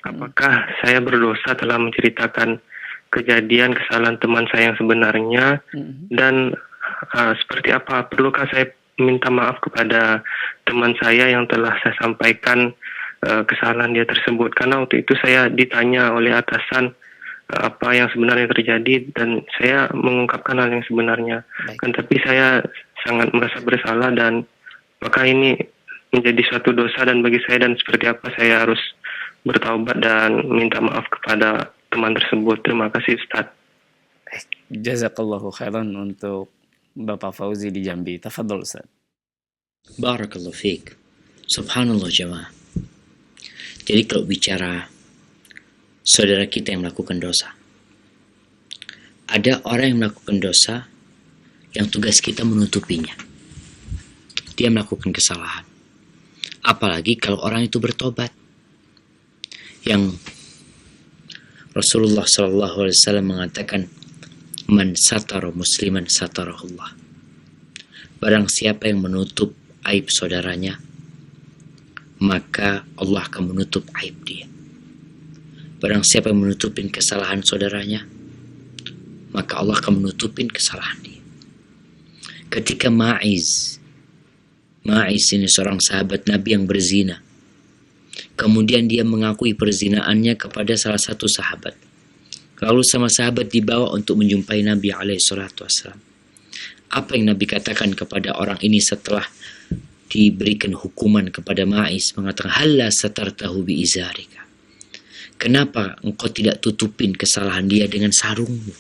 apakah saya berdosa telah menceritakan kejadian kesalahan teman saya yang sebenarnya, dan seperti apa, perlukah saya minta maaf kepada teman saya yang telah saya sampaikan kesalahan dia tersebut, karena waktu itu saya ditanya oleh atasan apa yang sebenarnya terjadi dan saya mengungkapkan hal yang sebenarnya. Kan tapi saya sangat merasa bersalah, dan maka ini menjadi suatu dosa dan bagi saya, dan seperti apa saya harus bertaubat dan minta maaf kepada teman tersebut. Terima kasih Ustaz. Jazakallahu khairan untuk Bapak Fauzi di Jambi. Tafadhol Ustaz. Barakallahu fiik. Subhanallah jemaah. Jadi kalau bicara saudara kita yang melakukan dosa, ada orang yang melakukan dosa yang tugas kita menutupinya. Dia melakukan kesalahan. Apalagi kalau orang itu bertobat. Yang Rasulullah SAW mengatakan, man satara musliman satarahullah. Barang siapa yang menutup aib saudaranya, maka Allah akan menutup aib dia. Barang siapa yang menutupin kesalahan saudaranya, maka Allah akan menutupin kesalahan dia. Ketika Ma'iz ini seorang sahabat Nabi yang berzina, kemudian dia mengakui perzinaannya kepada salah satu sahabat. Lalu sama sahabat dibawa untuk menjumpai Nabi SAW. Apa yang Nabi katakan kepada orang ini setelah diberikan hukuman kepada Ma'iz? Mengatakan, halla satartahu bi izarika. Kenapa engkau tidak tutupin kesalahan dia dengan sarungmu?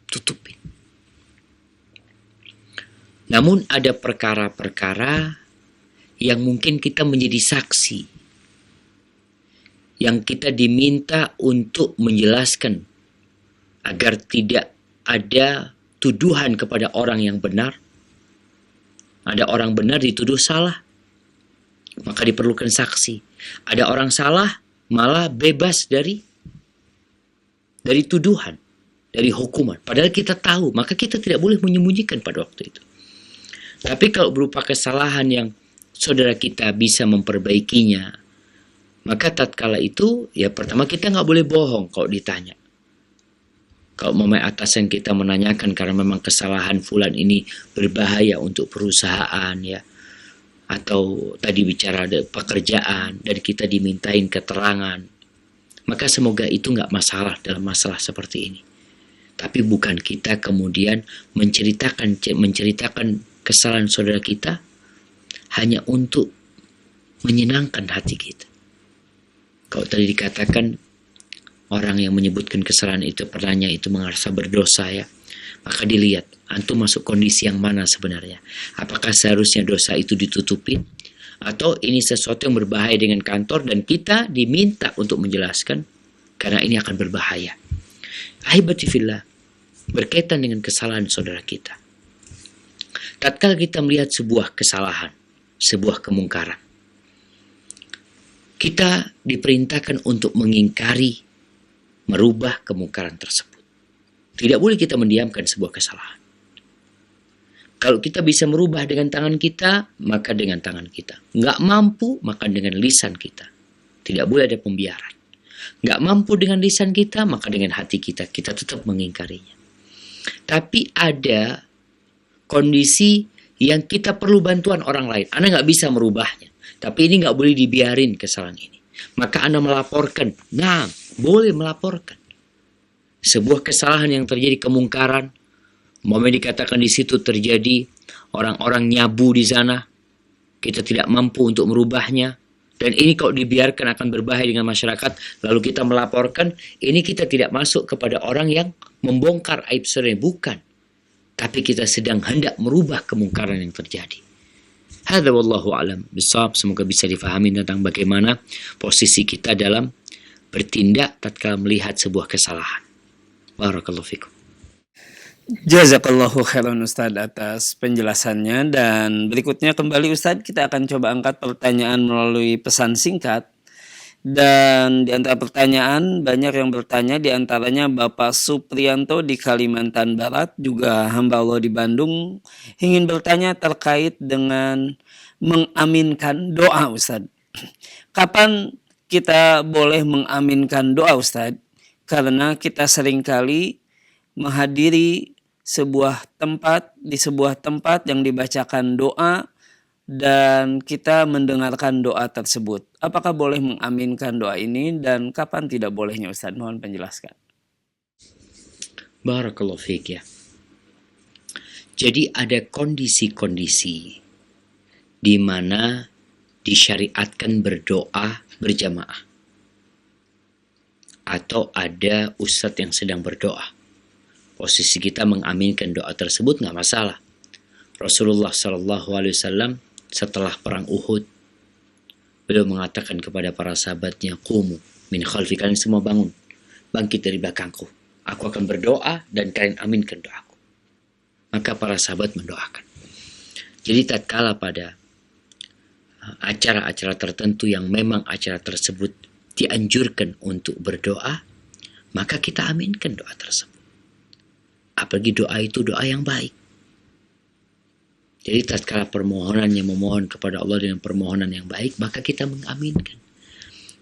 Tutupin. Namun ada perkara-perkara yang mungkin kita menjadi saksi, yang kita diminta untuk menjelaskan agar tidak ada tuduhan kepada orang yang benar. Ada orang benar dituduh salah, maka diperlukan saksi. Ada orang salah malah bebas dari tuduhan, dari hukuman. Padahal kita tahu, maka kita tidak boleh menyembunyikan pada waktu itu. Tapi kalau berupa kesalahan yang saudara kita bisa memperbaikinya, maka tatkala itu, ya pertama kita nggak boleh bohong kalau ditanya. Kalau memang atasan kita menanyakan karena memang kesalahan fulan ini berbahaya untuk perusahaan, ya, atau tadi bicara ada pekerjaan dan kita dimintain keterangan, maka semoga itu nggak masalah dalam masalah seperti ini. Tapi bukan kita kemudian menceritakan kesalahan saudara kita hanya untuk menyenangkan hati kita. Kalau tadi dikatakan orang yang menyebutkan kesalahan itu, pernahnya itu merasa berdosa, ya, maka dilihat antum masuk kondisi yang mana sebenarnya. Apakah seharusnya dosa itu ditutupin, atau ini sesuatu yang berbahaya dengan kantor dan kita diminta untuk menjelaskan karena ini akan berbahaya. Ahibati fillah, berkaitan dengan kesalahan saudara kita. Tatkala kita melihat sebuah kesalahan, sebuah kemungkaran, kita diperintahkan untuk mengingkari, merubah kemungkaran tersebut. Tidak boleh kita mendiamkan sebuah kesalahan. Kalau kita bisa merubah dengan tangan kita, maka dengan tangan kita. Nggak mampu, maka dengan lisan kita. Tidak boleh ada pembiaran. Nggak mampu dengan lisan kita, maka dengan hati kita. Kita tetap mengingkarinya. Tapi ada kondisi yang kita perlu bantuan orang lain. Anda nggak bisa merubahnya. Tapi ini nggak boleh dibiarin kesalahan ini. Maka Anda melaporkan. Nah, boleh melaporkan. Sebuah kesalahan yang terjadi, kemungkaran. Momen dikatakan di situ terjadi orang-orang nyabu di sana. kita tidak mampu untuk merubahnya, dan ini kalau dibiarkan akan berbahaya dengan masyarakat, lalu kita melaporkan, ini kita tidak masuk kepada orang yang membongkar aib saudara, bukan. Tapi kita sedang hendak merubah kemungkaran yang terjadi. Hadza wallahu alam bisawab. Semoga bisa difahami tentang bagaimana posisi kita dalam bertindak tatkala melihat sebuah kesalahan. Barakallahu fikum. Jazakallahu khairan Ustadz atas penjelasannya, dan berikutnya kembali Ustadz kita akan coba angkat pertanyaan melalui pesan singkat. Dan di antara pertanyaan banyak yang bertanya, di antaranya Bapak Supriyanto di Kalimantan Barat, juga hamba Allah di Bandung, ingin bertanya terkait dengan mengaminkan doa Ustadz. Kapan kita boleh mengaminkan doa Ustadz? Karena kita seringkali menghadiri di sebuah tempat yang dibacakan doa dan kita mendengarkan doa tersebut. Apakah boleh mengaminkan doa ini dan kapan tidak bolehnya Ustaz? Mohon penjelaskan. Barakallahu fiik ya. Jadi ada kondisi-kondisi di mana disyariatkan berdoa berjamaah. Atau ada ustadz yang sedang berdoa. Posisi kita mengaminkan doa tersebut nggak masalah. Rasulullah SAW setelah perang Uhud, beliau mengatakan kepada para sahabatnya, "Qumu min khalfi, kalian semua bangun, bangkit dari belakangku. Aku akan berdoa dan kalian aminkan doaku." Maka para sahabat mendoakan. Jadi tatkala pada acara-acara tertentu yang memang acara tersebut dianjurkan untuk berdoa, maka kita aminkan doa tersebut. Apalagi doa itu doa yang baik. Jadi tatkala permohonannya memohon kepada Allah dengan permohonan yang baik, maka kita mengaminkan.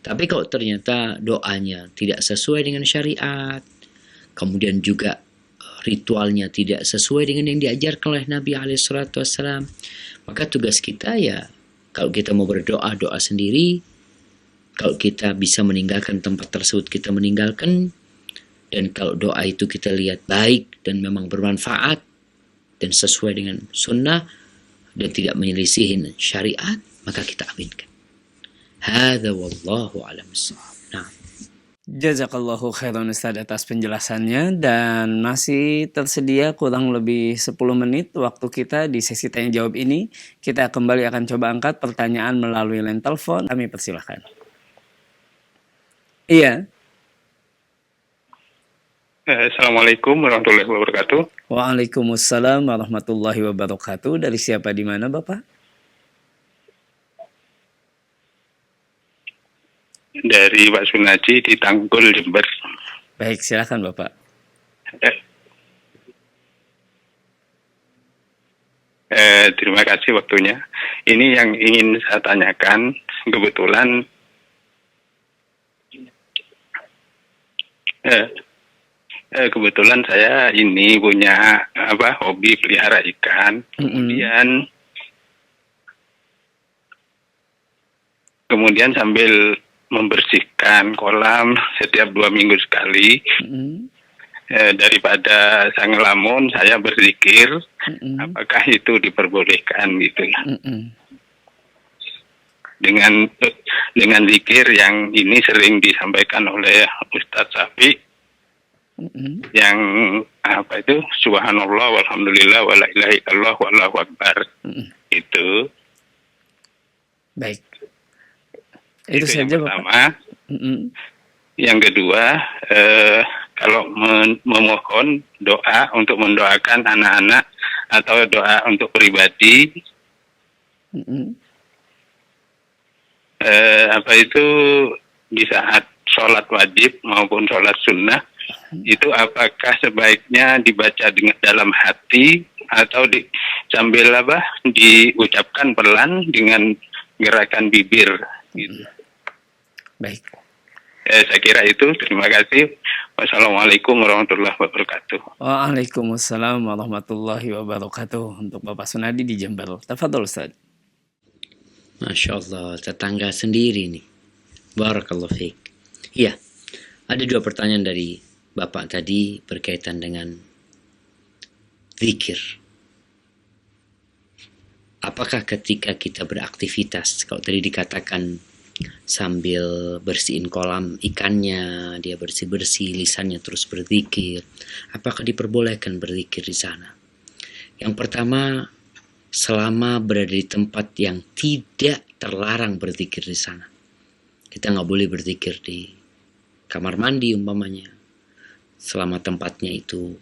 Tapi kalau ternyata doanya tidak sesuai dengan syariat, kemudian juga ritualnya tidak sesuai dengan yang diajarkan oleh Nabi SAW, maka tugas kita ya, kalau kita mau berdoa, doa sendiri. Kalau kita bisa meninggalkan tempat tersebut, kita meninggalkan. Dan kalau doa itu kita lihat baik dan memang bermanfaat dan sesuai dengan sunnah dan tidak menyelisihi syariat, maka kita aminkan. Hadza wallahu a'lam bissawab. Nah. Jazakallahu khairan Ustaz atas penjelasannya, dan masih tersedia kurang lebih 10 menit waktu kita di sesi tanya jawab ini. Kita kembali akan coba angkat pertanyaan melalui line telepon. Kami persilahkan. Iya. Assalamualaikum warahmatullahi wabarakatuh. Waalaikumsalam warahmatullahi wabarakatuh. Dari siapa, di mana Bapak? Dari Pak Sunaji di Tanggul, Jember. Baik, silakan Bapak. Terima kasih waktunya. Ini yang ingin saya tanyakan, kebetulan saya ini punya hobi pelihara ikan. Kemudian sambil membersihkan kolam setiap 2 minggu sekali, daripada saya ngelamun, saya berzikir. Apakah itu diperbolehkan gitu ya? Dengan zikir yang ini sering disampaikan oleh Ustadz Syafiq, yang subhanallah walhamdulillah wala ilaha illallah wallahu akbar. Itu baik, itu saja yang pertama. Yang kedua, kalau memohon doa untuk mendoakan anak-anak atau doa untuk pribadi, di saat sholat wajib maupun sholat sunnah, itu apakah sebaiknya dibaca dengan dalam hati atau sambil diucapkan pelan dengan gerakan bibir gitu. Baik. Saya kira itu. Terima kasih. Wassalamualaikum warahmatullahi wabarakatuh. Waalaikumsalam warahmatullahi wabarakatuh. Untuk Bapak Sunadi di Jember. Tafadhol Ustaz. Masya Allah, tetangga sendiri nih. Barakallahu fiik. Iya, ada 2 pertanyaan dari Bapak tadi berkaitan dengan zikir. Apakah ketika kita beraktivitas, kalau tadi dikatakan sambil bersihin kolam ikannya, dia bersih-bersih, lisannya terus berzikir, apakah diperbolehkan berzikir di sana? Yang pertama, selama berada di tempat yang tidak terlarang berzikir di sana. Kita nggak boleh berzikir di kamar mandi umpamanya. Selama tempatnya itu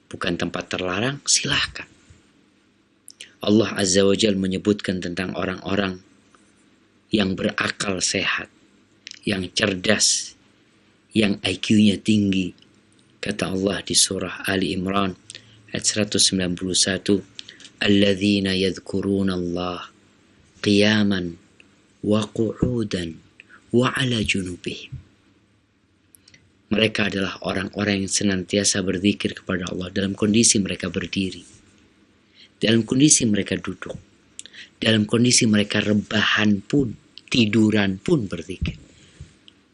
bukan tempat terlarang, silahkan. Allah Azza wa Jalla menyebutkan tentang orang-orang yang berakal sehat, yang cerdas, yang IQ-nya tinggi. Kata Allah di surah Ali Imran ayat 191, alladzina yadhkuruna Allah qiyaman wa qu'udan wa ala junubihim. Mereka adalah orang-orang yang senantiasa berzikir kepada Allah dalam kondisi mereka berdiri, dalam kondisi mereka duduk, dalam kondisi mereka rebahan pun, tiduran pun berzikir.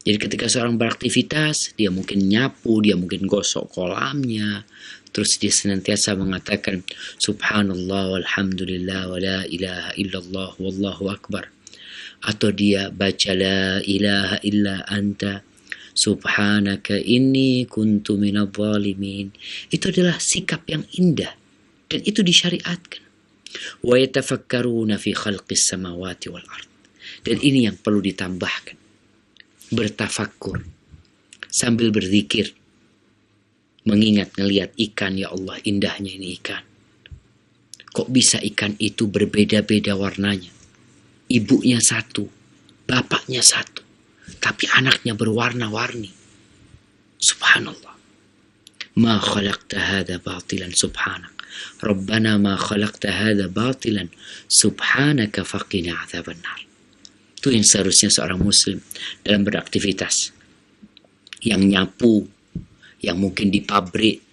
Jadi ketika seorang beraktivitas, dia mungkin nyapu, dia mungkin gosok kolamnya, terus dia senantiasa mengatakan subhanallah walhamdulillah wa la ilaha illallah wallahu akbar. Atau dia baca la ilaha illa anta subhanaka inni kuntu minadh dhalimin. Itu adalah sikap yang indah dan itu disyariatkan. Wa yatafakkaruna fi khalqis samawati wal ard. Dan ini yang perlu ditambahkan. Bertafakkur sambil berzikir, mengingat ngelihat ikan, ya Allah indahnya ini ikan. Kok bisa ikan itu berbeda-beda warnanya? Ibunya satu, bapaknya satu, tapi anaknya berwarna-warni. Subhanallah. Ma khalaqta hadha batilan subhanak. Rabbana ma khalaqta hadha batilan subhanaka faqina adzaban nar. Itu yang seharusnya seorang muslim dalam beraktivitas. Yang nyapu, yang mungkin di pabrik,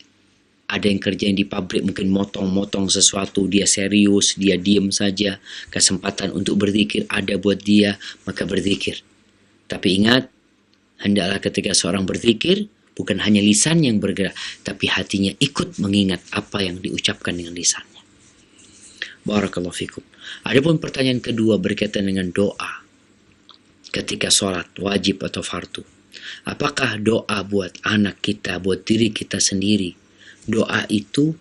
ada yang kerja di pabrik mungkin motong-motong sesuatu, dia serius, dia diem saja, kesempatan untuk berzikir ada buat dia, maka berzikir. Tapi ingat, hendaklah ketika seorang berzikir, bukan hanya lisan yang bergerak, tapi hatinya ikut mengingat apa yang diucapkan dengan lisannya. Barakallahu fikum. Adapun pertanyaan kedua berkaitan dengan doa ketika sholat wajib atau fardu. Apakah doa buat anak kita, buat diri kita sendiri, doa itu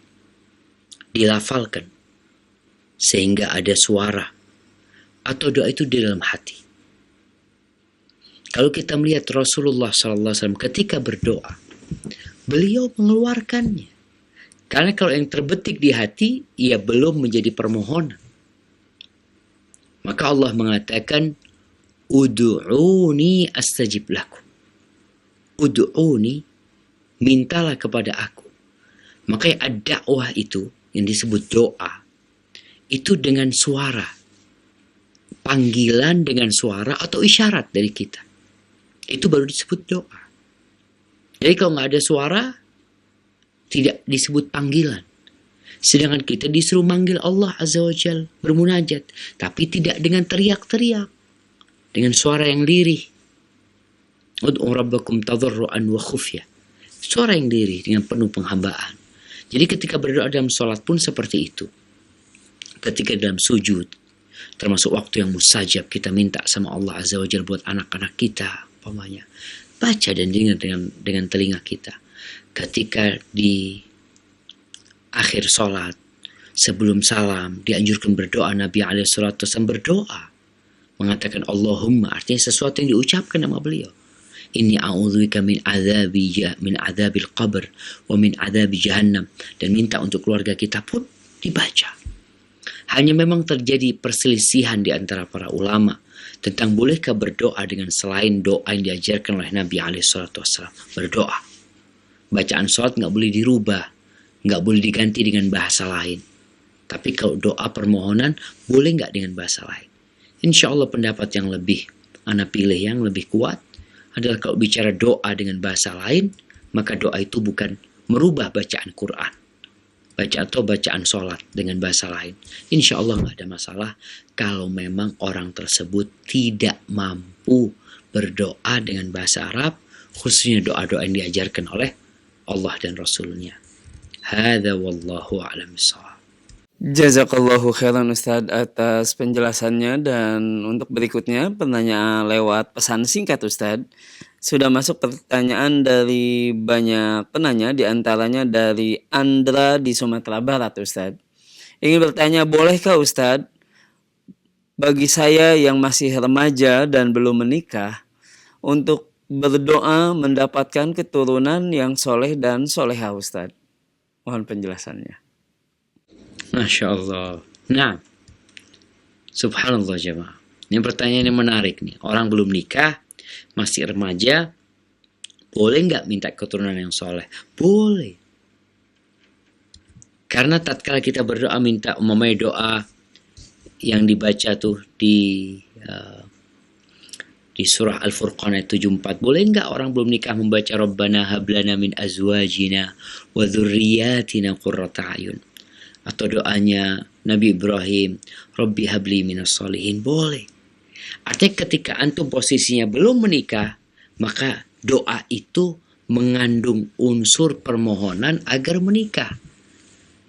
dilafalkan sehingga ada suara, atau doa itu di dalam hati? Kalau kita melihat Rasulullah SAW ketika berdoa, beliau mengeluarkannya. Karena kalau yang terbetik di hati, ia belum menjadi permohonan. Maka Allah mengatakan, Ud'uni astajib lakum. Ud'uni, mintalah kepada aku. Maka ad-da'wah itu, yang disebut doa, itu dengan suara. Panggilan dengan suara atau isyarat dari kita. Itu baru disebut doa. Jadi kalau nggak ada suara, tidak disebut panggilan. Sedangkan kita disuruh manggil Allah Azza wa Jalla, bermunajat. Tapi tidak dengan teriak-teriak. Dengan suara yang lirih. Ud'u rabbakum tadarruan wa khufya. Suara yang lirih dengan penuh penghambaan. Jadi ketika berdoa dalam sholat pun seperti itu. Ketika dalam sujud, termasuk waktu yang mustajab, kita minta sama Allah Azza wa Jalla buat anak-anak kita, umpamanya. Baca dan dengar dengan telinga kita. Ketika di akhir sholat, sebelum salam, dianjurkan berdoa. Nabi SAW berdoa. Mengatakan Allahumma, artinya sesuatu yang diucapkan nama beliau. Inni a'udzubika min adzabil qabr wa min adzabi jahannam. Dan minta untuk keluarga kita pun dibaca. Hanya memang terjadi perselisihan di antara para ulama tentang bolehkah berdoa dengan selain doa yang diajarkan oleh Nabi SAW. Berdoa. Bacaan sholat nggak boleh dirubah, nggak boleh diganti dengan bahasa lain. Tapi kalau doa permohonan, boleh nggak dengan bahasa lain? Insya Allah pendapat yang lebih ana pilih, yang lebih kuat adalah kalau bicara doa dengan bahasa lain, maka doa itu bukan merubah bacaan Quran, bacaan sholat dengan bahasa lain. Insya Allah nggak ada masalah kalau memang orang tersebut tidak mampu berdoa dengan bahasa Arab, khususnya doa-doa yang diajarkan oleh Allah dan Rasulnya. Hadza wallahu a'lam bishawab. Jazakallahu khairan Ustadz atas penjelasannya, dan untuk berikutnya pertanyaan lewat pesan singkat Ustadz. Sudah masuk pertanyaan dari banyak penanya, diantaranya dari Andra di Sumatera Barat Ustadz. Ingin bertanya, bolehkah Ustadz bagi saya yang masih remaja dan belum menikah untuk berdoa mendapatkan keturunan yang soleh dan soleha Ustadz? Mohon penjelasannya. Masya Allah. Nah, subhanallah jemaah. Ini pertanyaan yang menarik nih. Orang belum nikah, masih remaja, boleh nggak minta keturunan yang soleh? Boleh. Karena tatkala kita berdoa minta umpamanya doa yang dibaca tuh di surah Al-Furqan ayat 74, boleh nggak orang belum nikah membaca Rabbana hablana min azwajina wa dzurriyyatina qurrata ayun? Atau doanya Nabi Ibrahim, Rabbi habli minas solihin, boleh. Artinya ketika antum posisinya belum menikah, maka doa itu mengandung unsur permohonan agar menikah.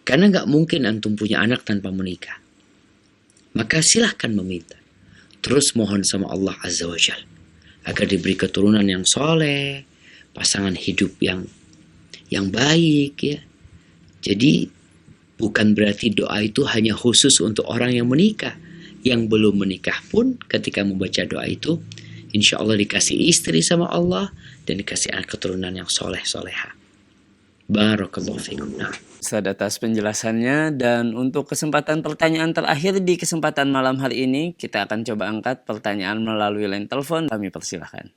Karena nggak mungkin antum punya anak tanpa menikah. Maka silahkan meminta. Terus mohon sama Allah Azza wa Jalla agar diberi keturunan yang soleh, pasangan hidup yang baik ya. Jadi bukan berarti doa itu hanya khusus untuk orang yang menikah. Yang belum menikah pun ketika membaca doa itu, insya Allah dikasih istri sama Allah dan dikasih anak keturunan yang soleh-soleha. Barakallahu fikum. Nah. Ustaz atas penjelasannya, dan untuk kesempatan pertanyaan terakhir di kesempatan malam hari ini, kita akan coba angkat pertanyaan melalui line telepon. Kami persilahkan.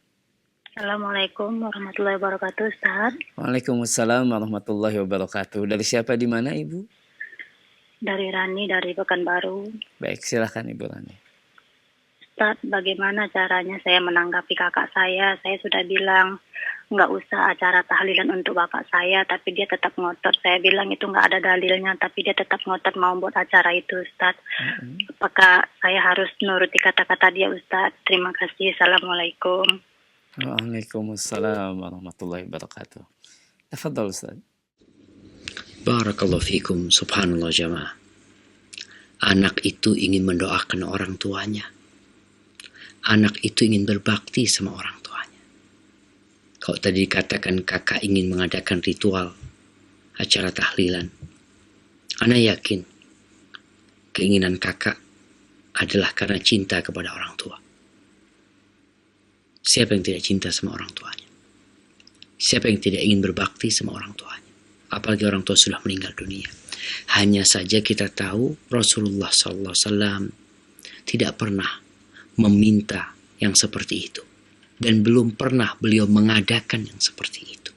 Assalamualaikum warahmatullahi wabarakatuh, Ustaz. Waalaikumsalam warahmatullahi wabarakatuh. Dari siapa, di mana Ibu? Dari Rani, dari Pekanbaru. Baik, silakan Ibu Rani. Ustaz, bagaimana caranya saya menanggapi kakak saya? Saya sudah bilang nggak usah acara tahlilan untuk bapak saya, tapi dia tetap ngotot. Saya bilang itu nggak ada dalilnya, tapi dia tetap ngotot mau buat acara itu, Ustaz. Apakah saya harus nuruti kata-kata dia, Ustaz? Terima kasih. Assalamualaikum. Waalaikumsalam warahmatullahi wabarakatuh. Tafadhal Ustaz. Barakallahu fikum. Subhanallah jamaah. Anak itu ingin mendoakan orang tuanya. Anak itu ingin berbakti sama orang tuanya. Kalau tadi dikatakan kakak ingin mengadakan ritual acara tahlilan, ana yakin keinginan kakak adalah karena cinta kepada orang tua. Siapa yang tidak cinta sama orang tuanya? Siapa yang tidak ingin berbakti sama orang tuanya? Apalagi orang tua sudah meninggal dunia. Hanya saja kita tahu Rasulullah SAW tidak pernah meminta yang seperti itu. Dan belum pernah beliau mengadakan yang seperti itu.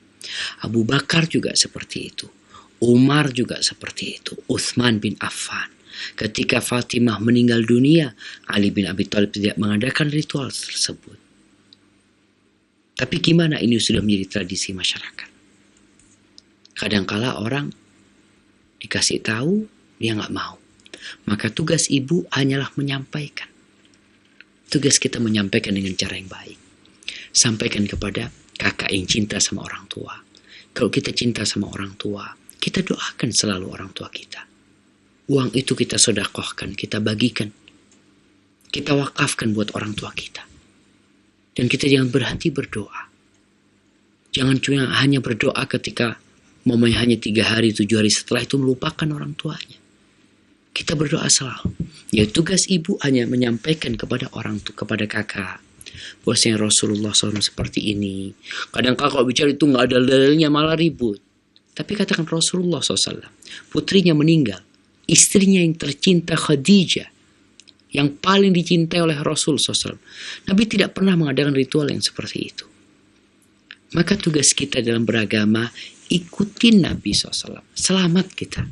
Abu Bakar juga seperti itu. Umar juga seperti itu. Uthman bin Affan. Ketika Fatimah meninggal dunia, Ali bin Abi Thalib tidak mengadakan ritual tersebut. Tapi gimana ini sudah menjadi tradisi masyarakat. Kadangkala orang dikasih tahu, dia nggak mau. Maka tugas ibu hanyalah menyampaikan. Tugas kita menyampaikan dengan cara yang baik. Sampaikan kepada kakak yang cinta sama orang tua. Kalau kita cinta sama orang tua, kita doakan selalu orang tua kita. Uang itu kita sedekahkan, kita bagikan. Kita wakafkan buat orang tua kita. Dan kita jangan berhenti berdoa. Jangan cuma hanya berdoa ketika momennya hanya 3 hari, 7 hari setelah itu melupakan orang tuanya. Kita berdoa selalu. Ya, tugas ibu hanya menyampaikan kepada orang tua, kepada kakak, bahwasanya Rasulullah SAW seperti ini. Kadang-kadang kalau bicara itu nggak ada dalilnya malah ribut. Tapi katakan Rasulullah SAW, putrinya meninggal, istrinya yang tercinta Khadijah, yang paling dicintai oleh Rasul SAW. Nabi tidak pernah mengadakan ritual yang seperti itu. Maka tugas kita dalam beragama, ikutin Nabi SAW. Selamat kita.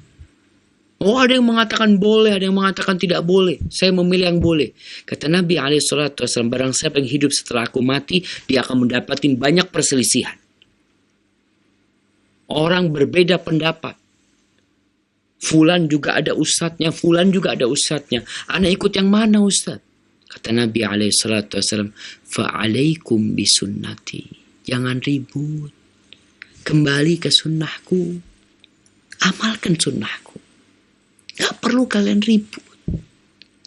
Oh, ada yang mengatakan boleh, ada yang mengatakan tidak boleh. Saya memilih yang boleh. Kata Nabi SAW, barang siapa yang hidup setelah aku mati, dia akan mendapatkan banyak perselisihan. Orang berbeda pendapat. Fulan juga ada ustadznya, fulan juga ada ustadznya. Ana ikut yang mana ustadz? Kata Nabi SAW, fa'alaikum bisunnati. Jangan ribut. Kembali ke sunnahku. Amalkan sunnahku. Gak perlu kalian ribut.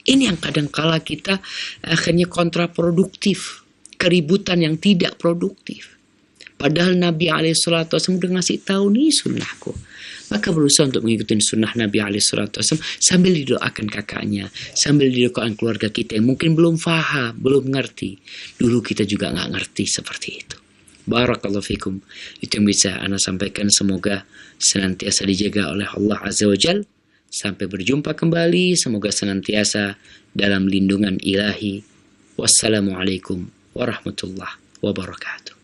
Ini yang kadang-kala kita akhirnya kontraproduktif. Keributan yang tidak produktif. Padahal Nabi SAW udah ngasih tahu nih sunnahku. Maka berusaha untuk mengikuti sunnah Nabi SAW sambil didoakan kakaknya, sambil didoakan keluarga kita yang mungkin belum faham, belum ngerti. Dulu kita juga nggak ngerti seperti itu. Barakallahu fikum. Itu yang bisa Ana sampaikan. Semoga senantiasa dijaga oleh Allah Azza wa Jal. Sampai berjumpa kembali. Semoga senantiasa dalam lindungan ilahi. Wassalamualaikum warahmatullahi wabarakatuh.